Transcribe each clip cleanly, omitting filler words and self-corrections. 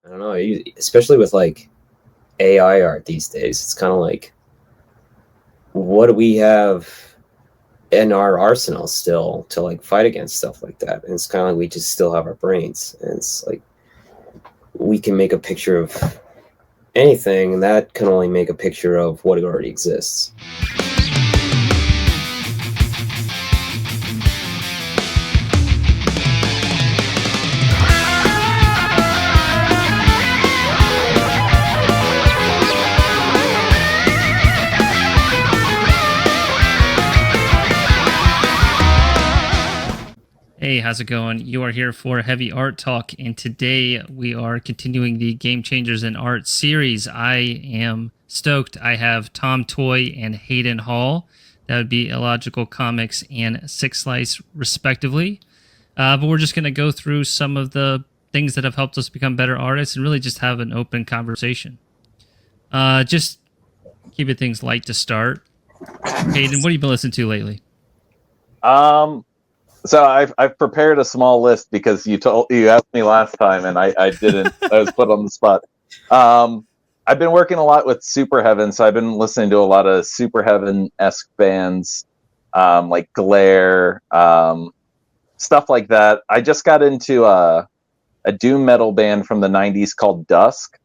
I don't know, especially with like AI art these days. It's kind of like, what do we have in our arsenal still to like fight against stuff like that? And it's kind of like we just still have our brains, and it's like we can make a picture of anything, and that can only make a picture of what already exists. Hey, how's it going? You are here for Heavy Art Talk, and today we are continuing the Game Changers in Art series. I am stoked. I have Tom Toye and Hayden Hall. That would be Illogical Comics and Six Slice, respectively. But we're just going to go through some of the things that have helped us become better artists and really just have an open conversation. Just keeping things light to start. Hayden, what have you been listening to lately? So I've prepared a small list because you asked me last time and I didn't. I was put on the spot. I've been working a lot with Super Heaven, so I've been listening to a lot of Super Heaven-esque bands, like Glare, stuff like that. I just got into a doom metal band from the '90s called Dusk.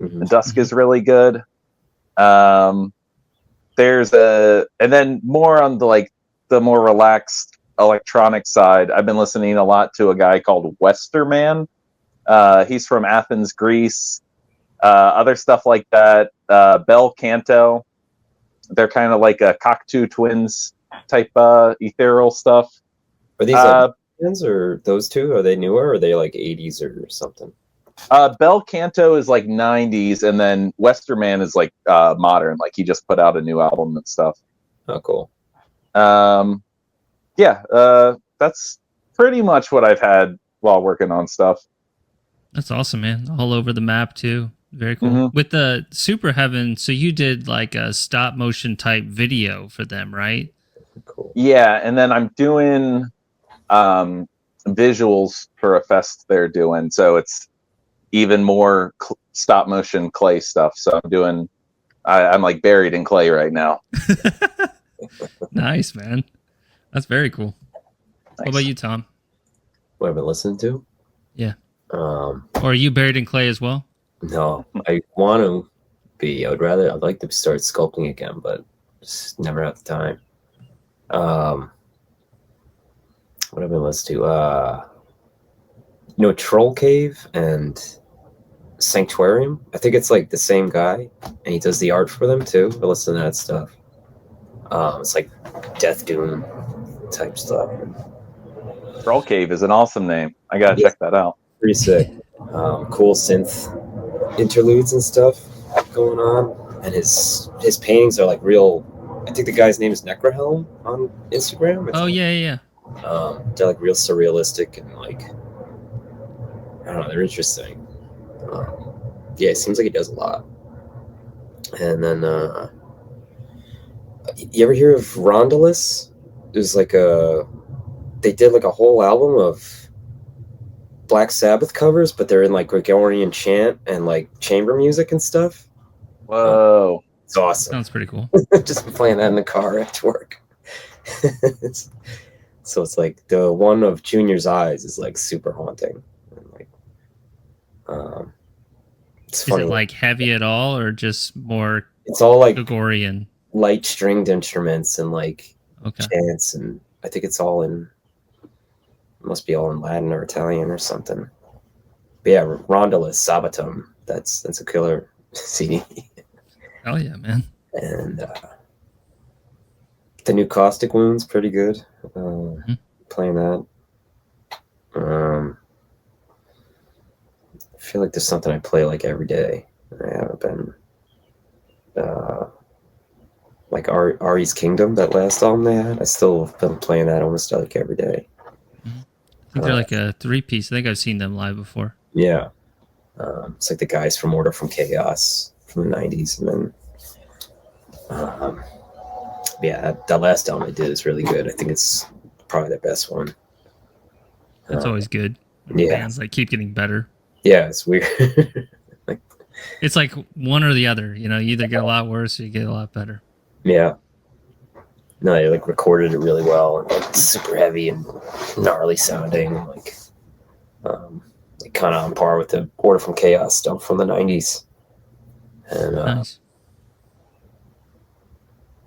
Mm-hmm. Dusk is really good. And then more on the more relaxed electronic side, I've been listening a lot to a guy called Westerman. He's from Athens, Greece. Other stuff like that. Bel Canto. They're kind of like a Cocteau Twins type ethereal stuff. Are these like bands, or those two? Are they newer, or are they like 80s or something? Bel Canto is like 90s, and then Westerman is like modern. Like he just put out a new album and stuff. Oh, cool. That's pretty much what I've had while working on stuff. That's awesome, man. All over the map, too. Very cool. Mm-hmm. With the Super Heaven, so you did like a stop motion type video for them, right? Cool. Yeah, and then I'm doing visuals for a fest they're doing, so it's even more stop motion clay stuff. So I'm like buried in clay right now. Nice, man. That's very cool. Nice. What about you, Tom? What I've been listening to? Yeah. Or are you buried in clay as well? No, I want to be. I'd like to start sculpting again, but just never have the time. What have I been listening to? Troll Cave and Sanctuarium. I think it's like the same guy, and he does the art for them too. I listen to that stuff. It's like Death Doom type stuff. Troll Cave is an awesome name. I gotta check that out. Pretty sick. Cool synth interludes and stuff going on, and his paintings are like real. I think the guy's name is Necrohelm on Instagram. Yeah. They're like real surrealistic and like, I don't know, they're interesting. Yeah, it seems like he does a lot. And then you ever hear of Rondalus? There's like they did like a whole album of Black Sabbath covers, but they're in like Gregorian chant and like chamber music and stuff. Whoa. It's awesome. Sounds pretty cool. Just been playing that in the car after work. So it's like the one of Junior's Eyes is like super haunting. And like, it's funny. Is it like heavy at all, or just more? It's all like Gregorian, light stringed instruments and like chants, and I think it's all in. It must be all in Latin or Italian or something. But yeah, Rondalus Sabatum. That's a killer CD. Hell yeah, man! And the new Caustic Wound's pretty good. Playing that. I feel like there's something I play like every day. I haven't been. Like Ari's Kingdom, that last album they had. I still have been playing that almost like every day. I think they're like a 3-piece. I think I've seen them live before. Yeah. It's like the guys from Order from Chaos from the 90s. And then, that last album I did is really good. I think it's probably their best one. That's always good. Yeah. Bands like keep getting better. Yeah, it's weird. It's like one or the other. You either get a lot worse or you get a lot better. Yeah. No, they like recorded it really well and like super heavy and gnarly sounding, like kind of on par with the Order from Chaos stuff from the 90s. And Nice.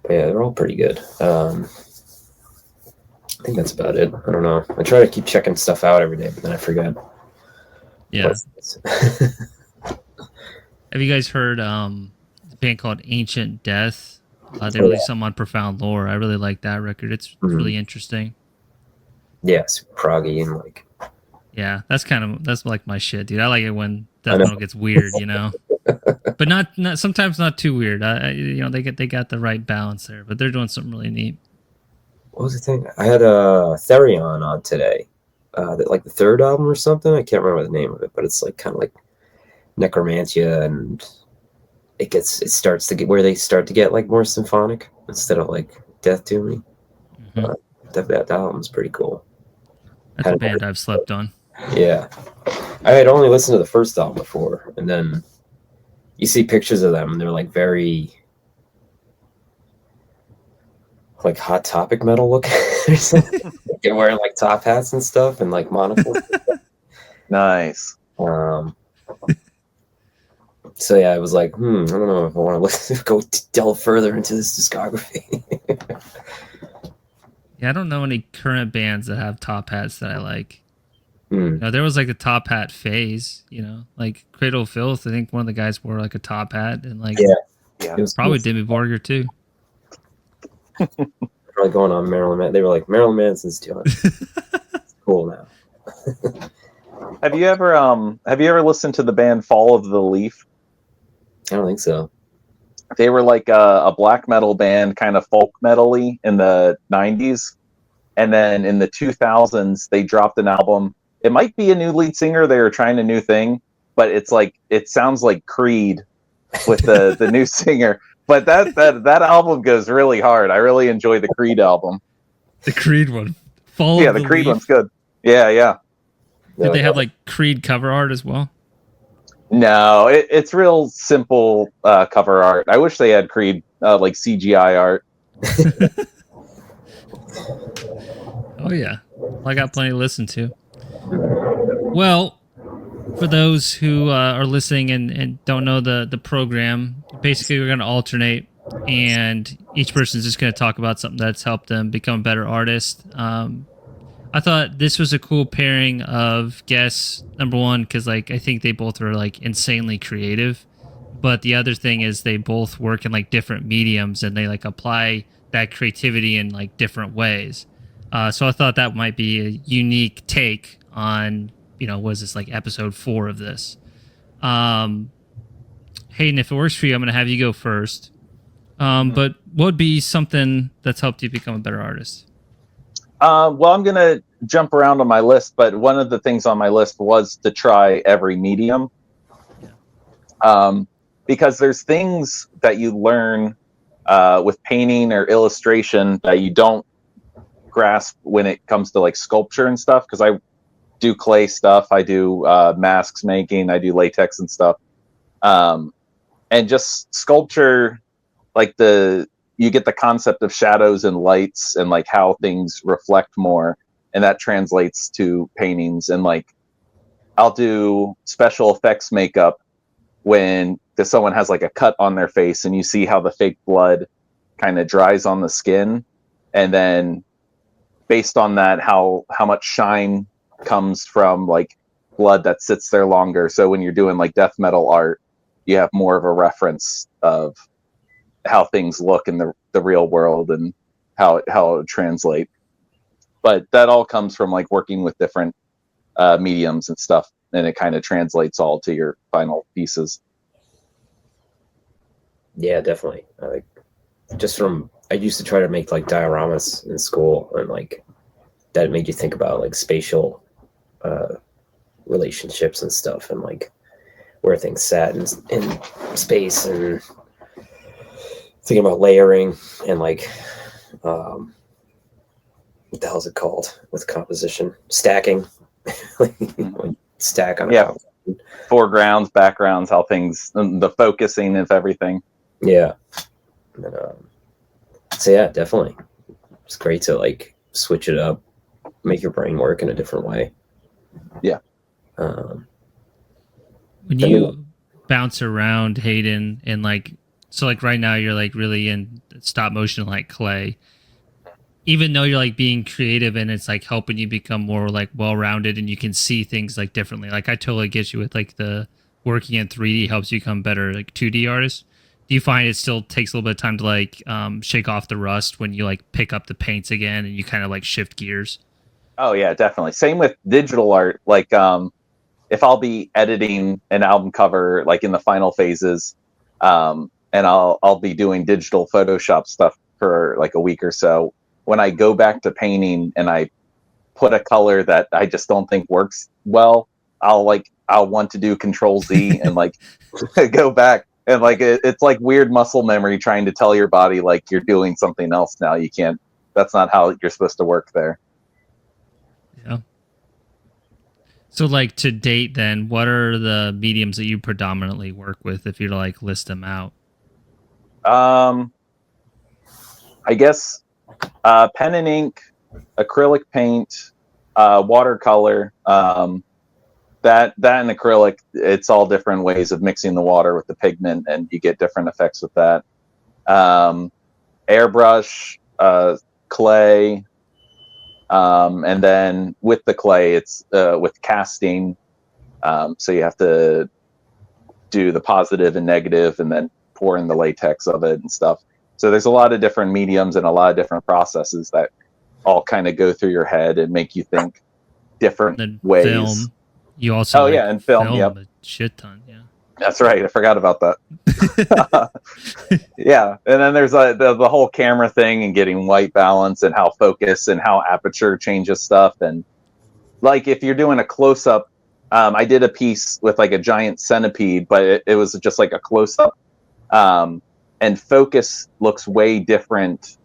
yeah, they're all pretty good. I think that's about it. I don't know. I try to keep checking stuff out every day, but then I forget. Yeah. Have you guys heard a band called Ancient Death? They released something on Profound Lore. I really like that record. It's really interesting. Yeah, super proggy and like. Yeah, that's like my shit, dude. I like it when death metal gets weird, but not sometimes not too weird. They got the right balance there, but they're doing something really neat. What was the thing? I had a Therion on today, like the third album or something. I can't remember the name of it, but it's like kind of like necromantia, and it starts to get where they start to get like more symphonic instead of like death dooming. That album's pretty cool. That's a band I've slept on. Yeah, I had only listened to the first album before, and then you see pictures of them, and they're like very like Hot Topic metal look or something. They're wearing like top hats and stuff and like monocles. Nice. So yeah, I was like, I don't know if I want to go delve further into this discography. Yeah, I don't know any current bands that have top hats that I like. Mm. There was like the top hat phase, like Cradle of Filth. I think one of the guys wore like a top hat, and like it was probably Dimmy Borgir too. Probably going on Marilyn Manson. They were like, Marilyn Manson's doing it's cool now. Have you ever listened to the band Fall of the Leaf? I don't think so. They were like a black metal band, kind of folk metal-y in the 90s. And then in the 2000s, they dropped an album. It might be a new lead singer. They were trying a new thing, but it sounds like Creed with the new singer. But that album goes really hard. I really enjoy the Creed album. The Creed one. The Creed one's good. Yeah. Did they have like Creed cover art as well? No, it's real simple cover art. I wish they had Creed like CGI art. Oh yeah, I got plenty to listen to. Well, for those who are listening and don't know the program, basically we're going to alternate, and each person's just going to talk about something that's helped them become a better artist. I thought this was a cool pairing of guests. Number one, because like I think they both are like insanely creative, but the other thing is they both work in like different mediums and they like apply that creativity in like different ways. So I thought that might be a unique take on was this like episode 4 of this. Hayden, if it works for you, I'm going to have you go first. But what would be something that's helped you become a better artist? Well, I'm going to jump around on my list, but one of the things on my list was to try every medium. Because there's things that you learn with painting or illustration that you don't grasp when it comes to like sculpture and stuff. Because I do clay stuff, I do masks making, I do latex and stuff. And just sculpture, like you get the concept of shadows and lights and like how things reflect more, and that translates to paintings. And like I'll do special effects makeup when someone has like a cut on their face and you see how the fake blood kind of dries on the skin, and then based on that how much shine comes from like blood that sits there longer. So when you're doing like death metal art, you have more of a reference of how things look in the real world and how it would translate. But that all comes from like working with different mediums and stuff, and it kind of translates all to your final pieces. Yeah, definitely. I used to try to make like dioramas in school, and like that made you think about like spatial relationships and stuff, and like where things sat in space, and thinking about layering and like what the hell is it called with composition? Stacking. Like, stack on a foregrounds, backgrounds, how things, the focusing of everything. Yeah. And, so yeah, definitely. It's great to like switch it up, make your brain work in a different way. Yeah. When you bounce around, Hayden, and like, so like right now you're like really in stop motion like clay, even though you're like being creative and it's like helping you become more like well-rounded and you can see things like differently. Like I totally get you with like the working in 3D helps you become better like 2D artist. Do you find it still takes a little bit of time to like shake off the rust when you like pick up the paints again and you kind of like shift gears? Oh yeah, definitely. Same with digital art. Like if I'll be editing an album cover like in the final phases, and I'll be doing digital Photoshop stuff for like a week or so. When I go back to painting and I put a color that I just don't think works well, I'll want to do Control Z and like go back. And like it's like weird muscle memory trying to tell your body like you're doing something else now. You can't. That's not how you're supposed to work there. Yeah. So like to date, then what are the mediums that you predominantly work with? If you're to like list them out. I guess pen and ink, acrylic paint, watercolor. That and acrylic, it's all different ways of mixing the water with the pigment, and you get different effects with that. Airbrush, clay, and then with the clay, it's with casting. So you have to do the positive and negative, and then pour in the latex of it and stuff. So there's a lot of different mediums and a lot of different processes that all kind of go through your head and make you think different ways. Film. You also and film. Yep. a shit ton. Yeah, that's right. I forgot about that. Yeah, and then there's the whole camera thing and getting white balance and how focus and how aperture changes stuff. And like if you're doing a close up, I did a piece with like a giant centipede, but it was just like a close up, and focus looks way different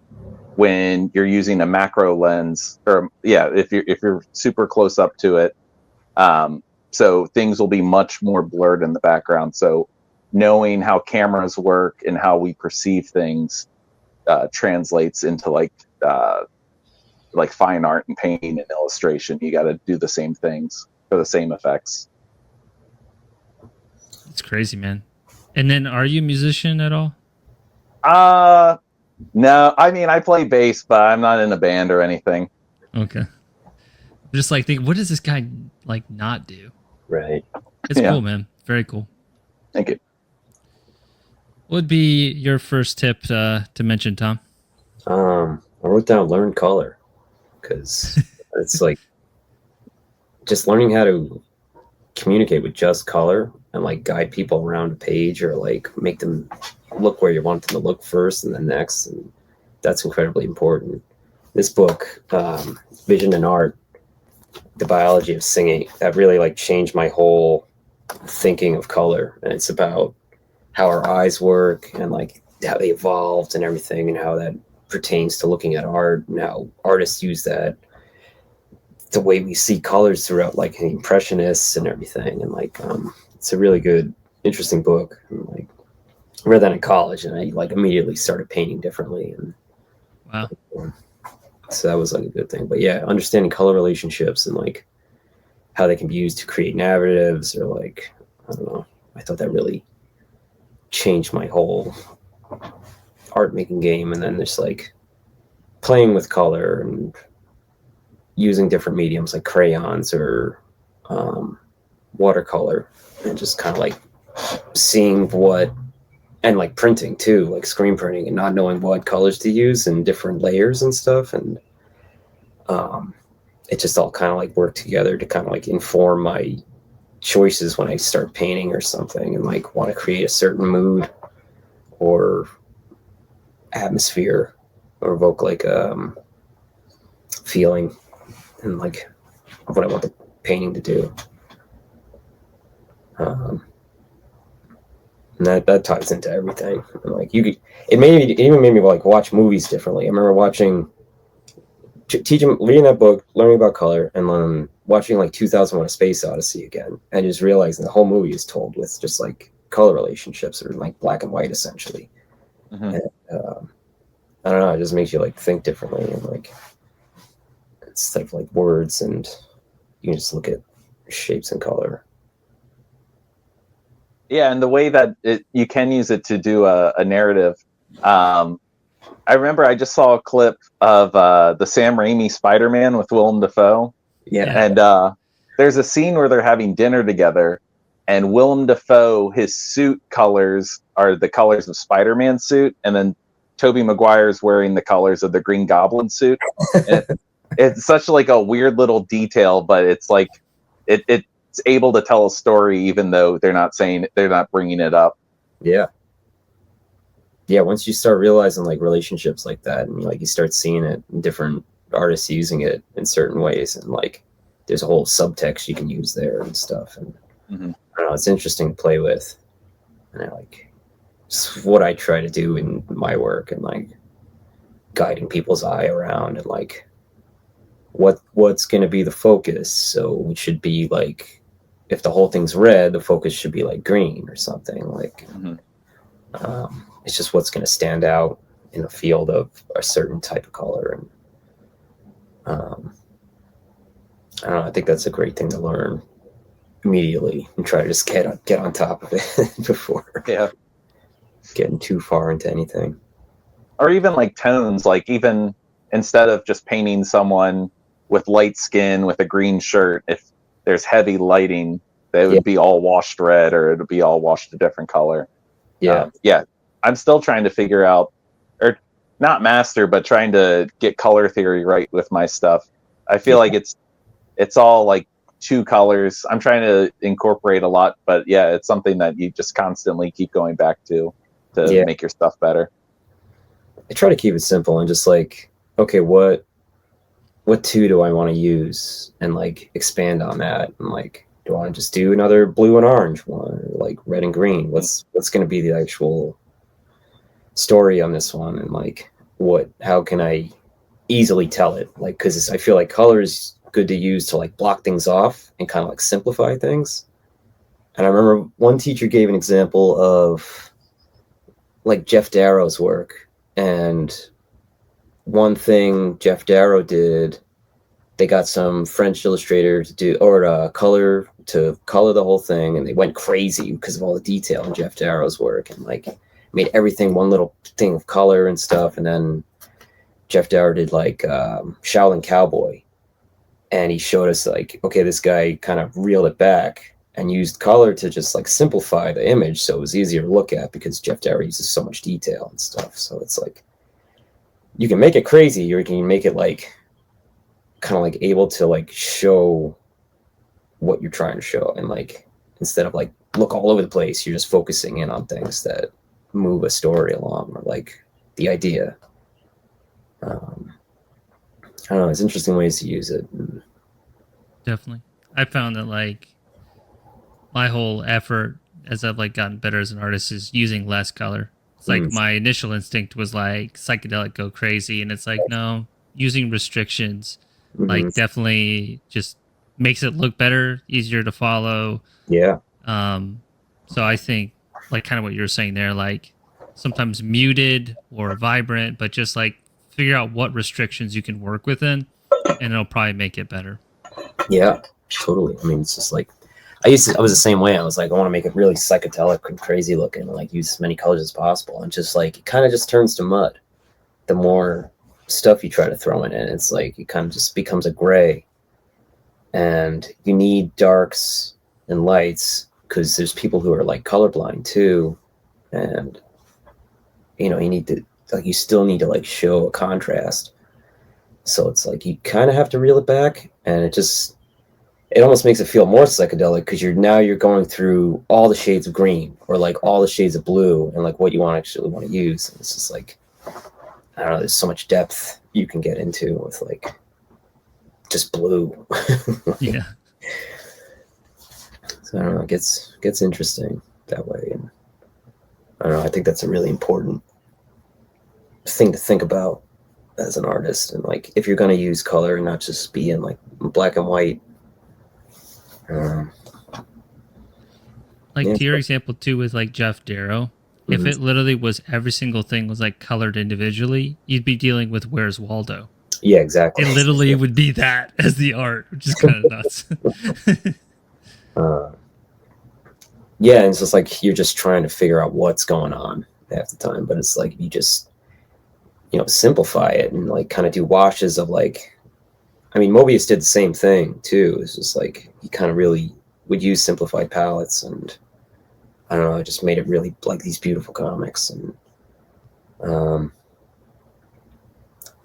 when you're using a macro lens, or if you're super close up to it. So things will be much more blurred in the background. So knowing how cameras work and how we perceive things translates into like fine art and painting and illustration. You got to do the same things for the same effects. It's crazy, man. And then, are you a musician at all? No. I mean, I play bass, but I'm not in a band or anything. Okay. I'm just like thinking, what does this guy like not do? Right. It's cool, man. Very cool. Thank you. What would be your first tip to mention, Tom? I wrote down learn color, because it's like just learning how to communicate with just color and like guide people around a page, or like make them look where you want them to look first and then next. And that's incredibly important. This book, Vision and Art, the biology of singing, that really like changed my whole thinking of color. And it's about how our eyes work and like how they evolved and everything, and how that pertains to looking at art and how artists use that, the way we see colors throughout like the impressionists and everything. And like it's a really good, interesting book. And, like I read that in college, and I like immediately started painting differently. And wow. So that was like a good thing. But yeah, understanding color relationships and like how they can be used to create narratives, or like, I don't know. I thought that really changed my whole art making game. And then just like playing with color and using different mediums like crayons or watercolor, and just kind of like seeing what, and like printing too, like screen printing, and not knowing what colors to use and different layers and stuff. And it just all kind of like worked together to kind of like inform my choices when I start painting or something, and like want to create a certain mood or atmosphere, or evoke like feeling, and like what I want the painting to do. And that ties into everything. And like it even made me like watch movies differently. I remember reading that book, learning about color, and then watching like 2001: A Space Odyssey again, and just realizing the whole movie is told with just like color relationships or like black and white essentially. Mm-hmm. And, I don't know, it just makes you like think differently, and like instead of like words, and you can just look at shapes and color. Yeah, and the way that you can use it to do a narrative. I remember I just saw a clip of the Sam Raimi Spider-Man with Willem Dafoe. Yeah. And there's a scene where they're having dinner together, and Willem Dafoe, his suit colors are the colors of Spider-Man's suit, and then Tobey Maguire's wearing the colors of the Green Goblin suit. And it's such like a weird little detail, but it's like it's able to tell a story even though they're not bringing it up. Yeah. Yeah, once you start realizing like relationships like that, and like you start seeing it in different artists using it in certain ways, and like there's a whole subtext you can use there and stuff, and Mm-hmm. I don't know, it's interesting to play with, and I like it's what I try to do in my work, and like guiding people's eye around, and like what's going to be the focus. So it should be like, if the whole thing's red, the focus should be like green or something like. Mm-hmm. It's just what's going to stand out in a field of a certain type of color, and I don't know, I think that's a great thing to learn immediately and try to just get on top of it before getting too far into anything. Or even like tones, like even instead of just painting someone with light skin with a green shirt, if there's heavy lighting, they would be all washed red, or it would be all washed a different color. Yeah. I'm still trying to figure out, or not master, but trying to get color theory right with my stuff. I feel like it's all like two colors. I'm trying to incorporate a lot, but yeah, it's something that you just constantly keep going back to make your stuff better. I try to keep it simple and just like, okay, what two do I want to use, and like expand on that, and like, do I want to just do another blue and orange one, or like red and green? What's going to be the actual story on this one, and like how can I easily tell it? Like, because I feel like color is good to use to like block things off and kind of like simplify things. And I remember one teacher gave an example of like Jeff Darrow's work, and one thing Jeff Darrow did, they got some French illustrator to do, or color the whole thing, and they went crazy because of all the detail in Jeff Darrow's work, and like made everything one little thing of color and stuff. And then Jeff Darrow did like Shaolin Cowboy, and he showed us like, okay, this guy kind of reeled it back and used color to just like simplify the image so it was easier to look at, because Jeff Darrow uses so much detail and stuff. So it's like, you can make it crazy, or you can make it like kind of like able to like show what you're trying to show, and like instead of like look all over the place, you're just focusing in on things that move a story along, or like the idea. I don't know, it's interesting ways to use it. Definitely. I found that like my whole effort as I've like gotten better as an artist is using less color. It's like my initial instinct was like psychedelic, go crazy, and it's like, no, using restrictions like definitely just makes it look better, easier to follow. Yeah. So I think like kind of what you were saying there, like sometimes muted or vibrant, but just like figure out what restrictions you can work within, and it'll probably make it better. Yeah, totally. I mean, it's just like I was the same way. I was like, I want to make it really psychedelic and crazy looking, and like use as many colors as possible, and just like it kind of just turns to mud. The more stuff you try to throw in it, it's like it kind of just becomes a gray, and you need darks and lights, because there's people who are like colorblind too, and you know, you still need to like show a contrast. So it's like you kind of have to reel it back, and it almost makes it feel more psychedelic, because you're going through all the shades of green, or like all the shades of blue, and like what you actually want to use. And it's just like, I don't know, there's so much depth you can get into with like just blue. Yeah. So I don't know, it gets interesting that way. And I don't know, I think that's a really important thing to think about as an artist. And like, if you're going to use color, not just be in like black and white, Um, Like Yeah. to your example too with like Jeff Darrow, if Mhm. it literally was every single thing was like colored individually, you'd be dealing with Where's Waldo. Yeah, exactly. It literally would be that as the art, which is kind of nuts. Uh, yeah, and it's just like you're just trying to figure out what's going on half the time, but it's like you just simplify it and like kind of do washes of like. I mean, Mobius did the same thing too. It's just like he kind of really would use simplified palettes, and I don't know, it just made it really like these beautiful comics. And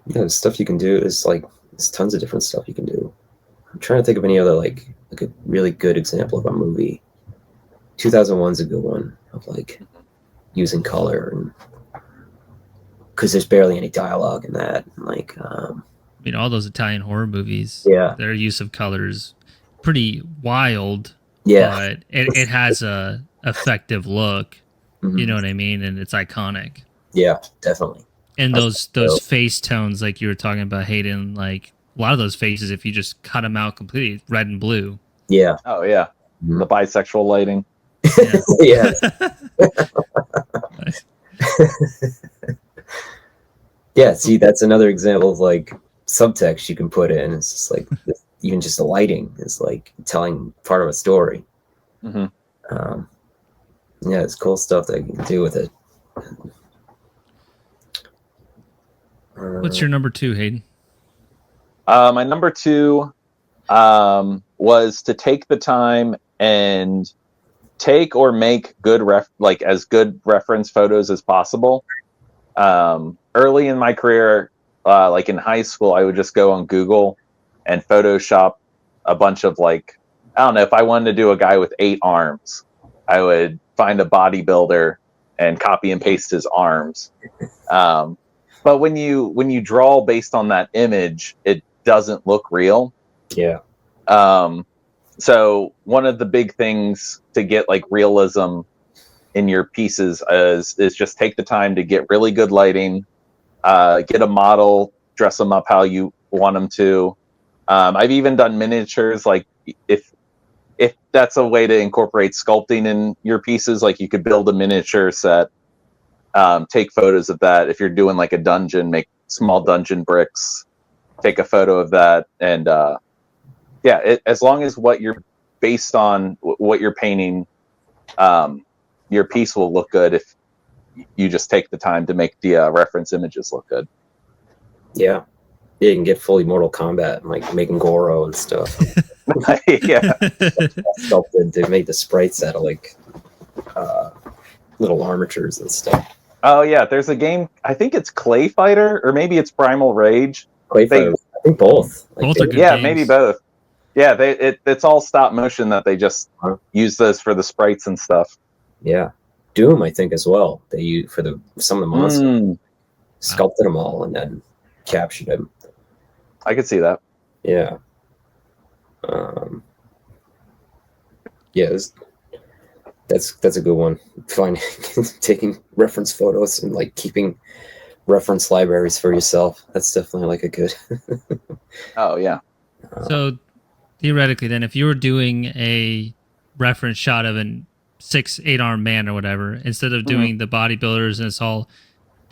the stuff you can do is like there's tons of different stuff you can do. I'm trying to think of any other like a really good example of a movie. 2001 is a good one of like using color, and because there's barely any dialogue in that. Like, I mean, all those Italian horror movies, Yeah. their use of colors pretty wild, yeah, but it has a effective look. Mhm. You know what I mean? And it's iconic. Yeah, definitely. And That's those dope. face tones, like you were talking about, Hayden, like a lot of those faces, if you just cut them out completely, red and blue. Yeah, Oh yeah, Mhm. the bisexual lighting. Yeah. yeah, yeah. See, that's another example of like subtext you can put in. It's just like even just the lighting is like telling part of a story. hmm Yeah, it's cool stuff that you can do with it. What's your number 2, Hayden? My number 2 was to take the time and take or make good as good reference photos as possible. Early in my career, like in high school, I would just go on Google and Photoshop a bunch of like, I don't know, if I wanted to do a guy with 8 arms, I would find a bodybuilder and copy and paste his arms. But when you draw based on that image, it doesn't look real. Yeah, So one of the big things to get like realism in your pieces is just take the time to get really good lighting, get a model, dress them up how you want them to. I've even done miniatures, like if that's a way to incorporate sculpting in your pieces, like you could build a miniature set, take photos of that. If you're doing like a dungeon, make small dungeon bricks, take a photo of that, and as long as what you're based on, what you're painting, your piece will look good if you just take the time to make the reference images look good. yeah. You can get fully Mortal Kombat and like making Goro and stuff. Yeah. Sculpted to make the sprites out of like little armatures and stuff. Oh yeah, there's a game. I think it's Clay Fighter, or maybe it's Primal Rage. Clay Fighters, I think both. Like, Both are good Yeah, games. maybe both. Yeah, it's all stop motion that they just Huh? use those for the sprites and stuff. Yeah, Doom, I think as well. They use for some of the monsters, sculpted them all and then captured them. I could see that. Yeah. Yeah, that's a good one. Finding taking reference photos and like keeping reference libraries for yourself. That's definitely like a good. Oh yeah. So theoretically, then, if you were doing a reference shot of an 6-8 arm man or whatever, instead of doing the bodybuilders and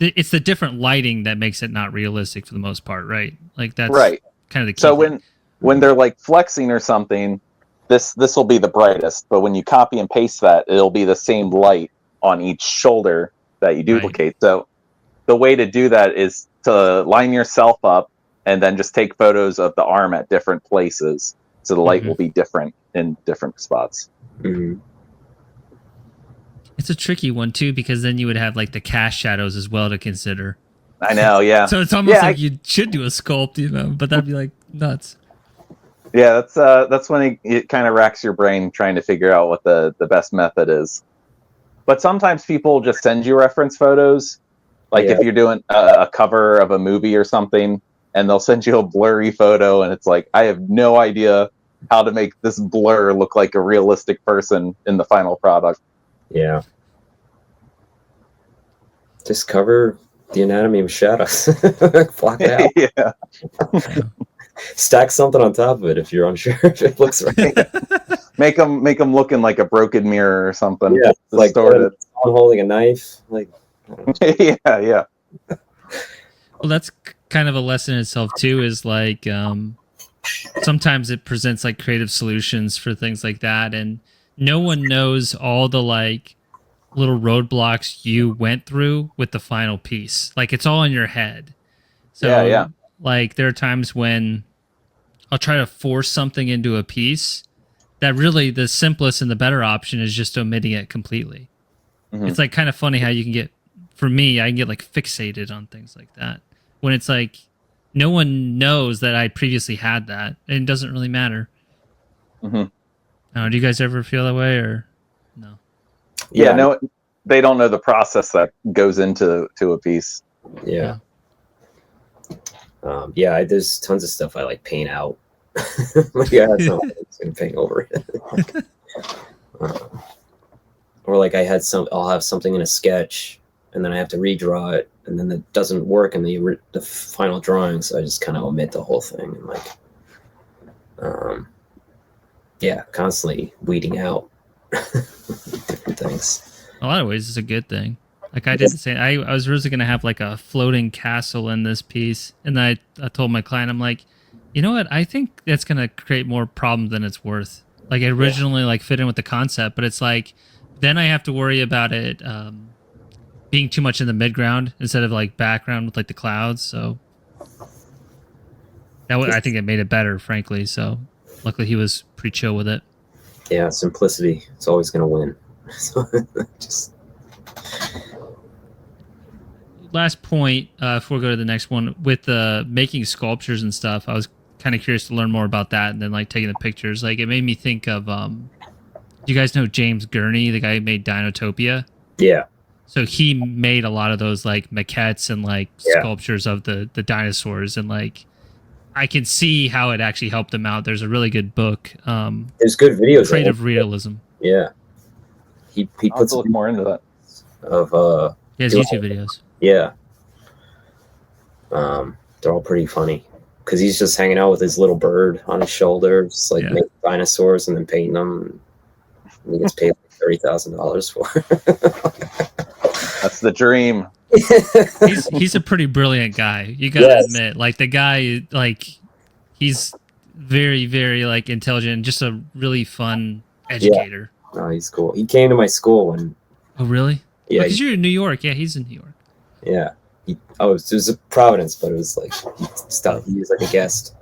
it's the different lighting that makes it not realistic for the most part, right? Like that's Right. kind of the key. So thing. when they're like flexing or something, this will be the brightest. But when you copy and paste that, it'll be the same light on each shoulder that you duplicate. Right. So the way to do that is to line yourself up and then just take photos of the arm at different places, so the light will be different in different spots. Mm-hmm. It's a tricky one too, because then you would have like the cast shadows as well to consider. I know, yeah. So it's almost like you should do a sculpt, but that'd be like nuts. Yeah, that's when it kind of racks your brain trying to figure out what the best method is. But sometimes people just send you reference photos, like if you're doing a cover of a movie or something, and they'll send you a blurry photo, and it's like, I have no idea how to make this blur look like a realistic person in the final product. Yeah. Just cover the anatomy of shadows. Block it out. Yeah. Stack something on top of it if you're unsure if it looks right. Make them looking like a broken mirror or something. Yeah, like distorted. someone holding a knife. Like, yeah. Well, that's kind of a lesson in itself too. Is like sometimes it presents like creative solutions for things like that, and no one knows all the like little roadblocks you went through with the final piece. Like it's all in your head. So Yeah. like there are times when I'll try to force something into a piece that really the simplest and the better option is just omitting it completely. Mhm. It's like kind of funny how you can get, for me, I can get like fixated on things like that when it's like no one knows that I previously had that and it doesn't really matter. Mhm. Do you guys ever feel that way or no? Yeah, no, they don't know the process that goes into a piece. Yeah. There's tons of stuff I like paint out. Like, yeah, that's not gonna paint over it. Or like I'll have something in a sketch, and then I have to redraw it, and then it doesn't work in the final drawing, so I just kind of omit the whole thing and like, constantly weeding out different things. A lot of ways, it's a good thing. Like I did the same. I was originally going to have like a floating castle in this piece, and I told my client, I'm like, you know what? I think that's going to create more problem than it's worth. Like it originally like fit in with the concept, but it's like then I have to worry about it being too much in the midground instead of like background with like the clouds. So I think it made it better, frankly. So luckily he was pretty chill with it. Yeah, simplicity. It's always going to win. So just. Last point before we go to the next one with making sculptures and stuff. I was kind of curious to learn more about that, and then like taking the pictures. Like it made me think of do you guys know James Gurney, the guy who made Dinotopia? Yeah. So he made a lot of those like maquettes and like sculptures of the dinosaurs, and like I can see how it actually helped them out. There's a really good book. There's good videos. Creative realism. Yeah. He puts look more into that. Of he has YouTube videos. Yeah. They're all pretty funny because he's just hanging out with his little bird on his shoulder, just like making dinosaurs and then painting them. And he gets paid like $30,000 for it. That's the dream. He's a pretty brilliant guy. You gotta admit, like the guy, like he's very, very like intelligent, and just a really fun educator. Yeah. Oh, he's cool. He came to my school when. Oh, really? Yeah, because you're in New York. Yeah, he's in New York. Yeah, it was a Providence, but it was like he was like a guest.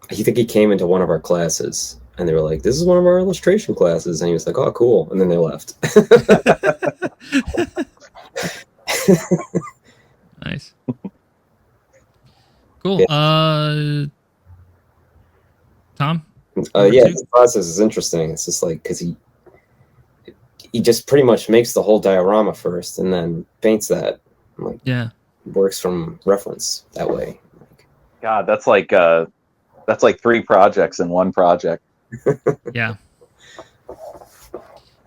I think he came into one of our classes, and they were like, "This is one of our illustration classes," and he was like, "Oh, cool," and then they left. Nice. Cool. Yeah. Tom? The process is interesting. It's just like because he just pretty much makes the whole diorama first and then paints that. Like, works from reference that way. God, that's like 3 projects in one project. Yeah.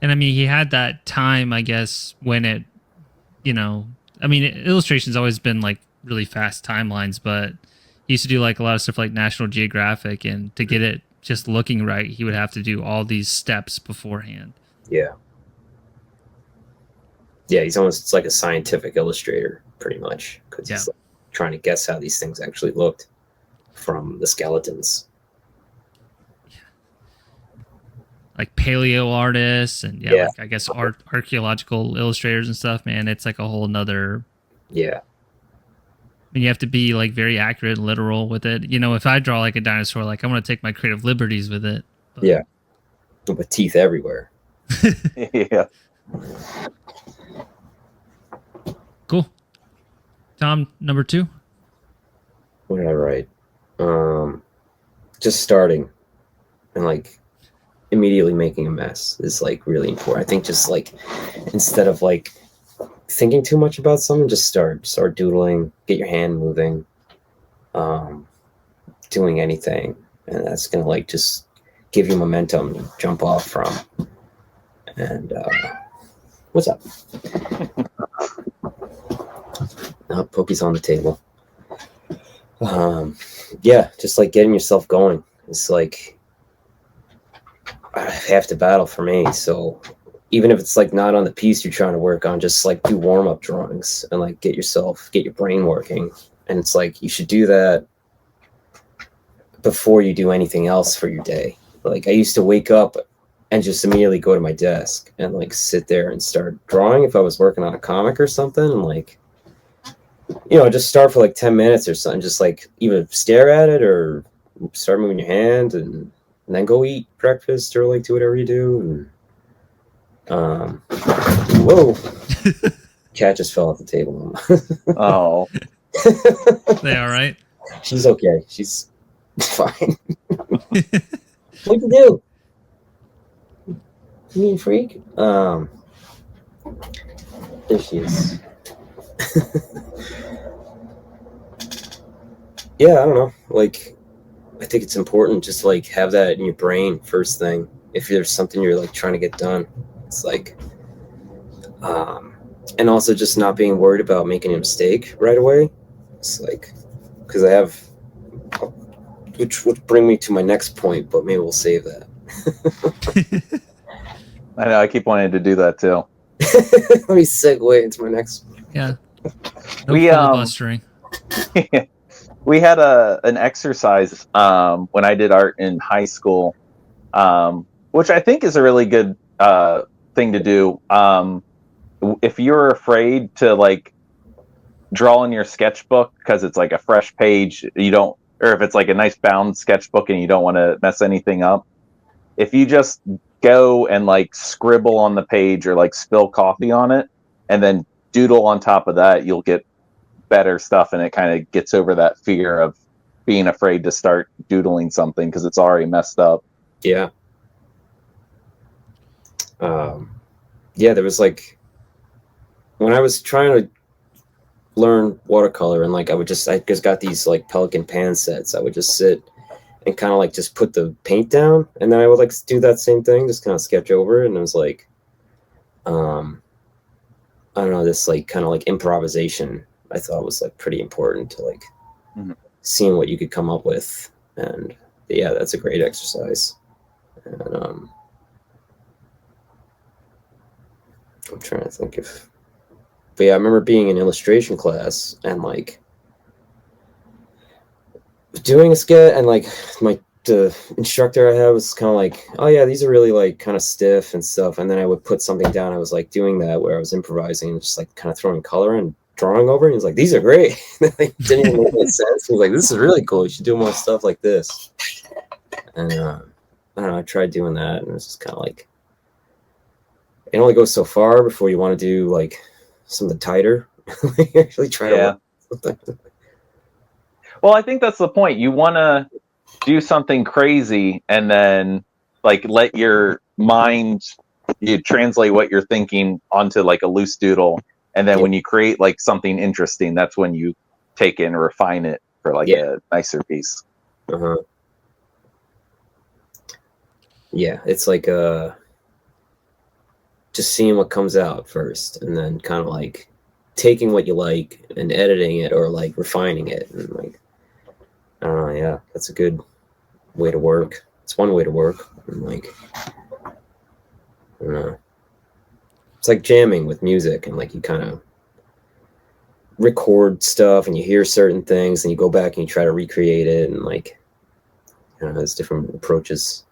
And I mean, he had that time, I guess, when it, I mean, illustration's always been like really fast timelines, but he used to do like a lot of stuff like National Geographic, and to get it just looking right, he would have to do all these steps beforehand. Yeah. Yeah, he's almost like a scientific illustrator, pretty much, because he's like trying to guess how these things actually looked from the skeletons. Like paleo artists and like, I guess archaeological illustrators and stuff, man, it's like a whole nother. Yeah. And you have to be like very accurate and literal with it. If I draw like a dinosaur, like I'm going to take my creative liberties with it. But... Yeah. With teeth everywhere. Yeah. Cool. Tom, number 2. What did I write? Just starting and like immediately making a mess is like really important. I think just like instead of like thinking too much about something, just start doodling, get your hand moving, doing anything, and that's gonna like just give you momentum to jump off from. And what's up? Pokey's on the table. yeah, just like getting yourself going. It's like half the battle for me. So even if it's like not on the piece you're trying to work on, just like do warm-up drawings and like get your brain working. And it's like you should do that before you do anything else for your day. Like I used to wake up and just immediately go to my desk and like sit there and start drawing if I was working on a comic or something, and like, you know, just start for like 10 minutes or something, just like either stare at it or start moving your hand, and then go eat breakfast or like do whatever you do. And whoa. Cat just fell off the table. Oh. They all right? She's okay. She's fine. What'd you do? You mean freak? There she is. Yeah, I don't know. Like, I think it's important just to, like, have that in your brain first thing. If there's something you're like trying to get done, it's like, and also just not being worried about making a mistake right away. It's like, because I have, which would bring me to my next point, but maybe we'll save that. I know, I keep wanting to do that too. Let me segue into my next one. Yeah. No We, filibustering. We had an exercise when I did art in high school, which I think is a really good thing to do. If you're afraid to like draw in your sketchbook because it's like a fresh page, you don't, or if it's like a nice bound sketchbook and you don't want to mess anything up, if you just go and like scribble on the page or like spill coffee on it and then doodle on top of that, you'll get better stuff, and it kind of gets over that fear of being afraid to start doodling something because it's already messed up. Yeah. Yeah, there was like, when I was trying to learn watercolor, and like I just got these like Pelican pan sets. I would just sit and kind of like just put the paint down, and then I would like do that same thing, just kind of sketch over it. And it was like, I don't know, this like kind of like improvisation I thought was like pretty important to like seeing what you could come up with. And yeah, that's a great exercise. And I'm trying to think if, but yeah, I remember being in illustration class and like doing a sketch, and like the instructor I had was kind of like, oh yeah, these are really like kind of stiff and stuff. And then I would put something down. I was like doing that where I was improvising and just like kind of throwing color and drawing over it. And he was like, these are great. Like, didn't even make any sense. He was like, this is really cool. You should do more stuff like this. And I don't know, I tried doing that, and it was just kind of like, it only goes so far before you want to do like something tighter. Actually try to work. Well, I think that's the point. You want to do something crazy and then like let your mind, you translate what you're thinking onto like a loose doodle, and then when you create like something interesting, that's when you take it and refine it for like a nicer piece. Yeah, it's like just seeing what comes out first, and then kind of like taking what you like and editing it or like refining it, and like, I don't know, yeah, that's a good way to work. It's one way to work. And like, I don't know. It's like jamming with music, and like you kind of record stuff and you hear certain things and you go back and you try to recreate it, and like, you know, there's different approaches.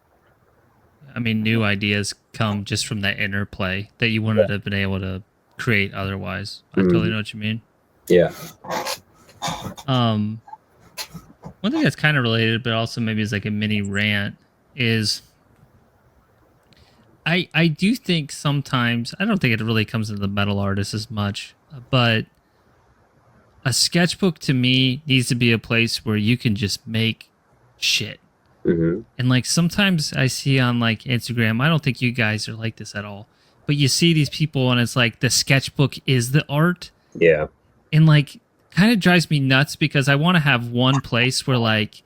I mean, new ideas come just from that interplay that you wouldn't have been able to create otherwise. I totally know what you mean. Yeah. One thing that's kind of related, but also maybe is like a mini rant, is I do think sometimes, I don't think it really comes into the metal artist as much, but a sketchbook to me needs to be a place where you can just make shit. And like sometimes I see on like Instagram, I don't think you guys are like this at all, but you see these people and it's like the sketchbook is the art. Yeah. And like kind of drives me nuts because I want to have one place where like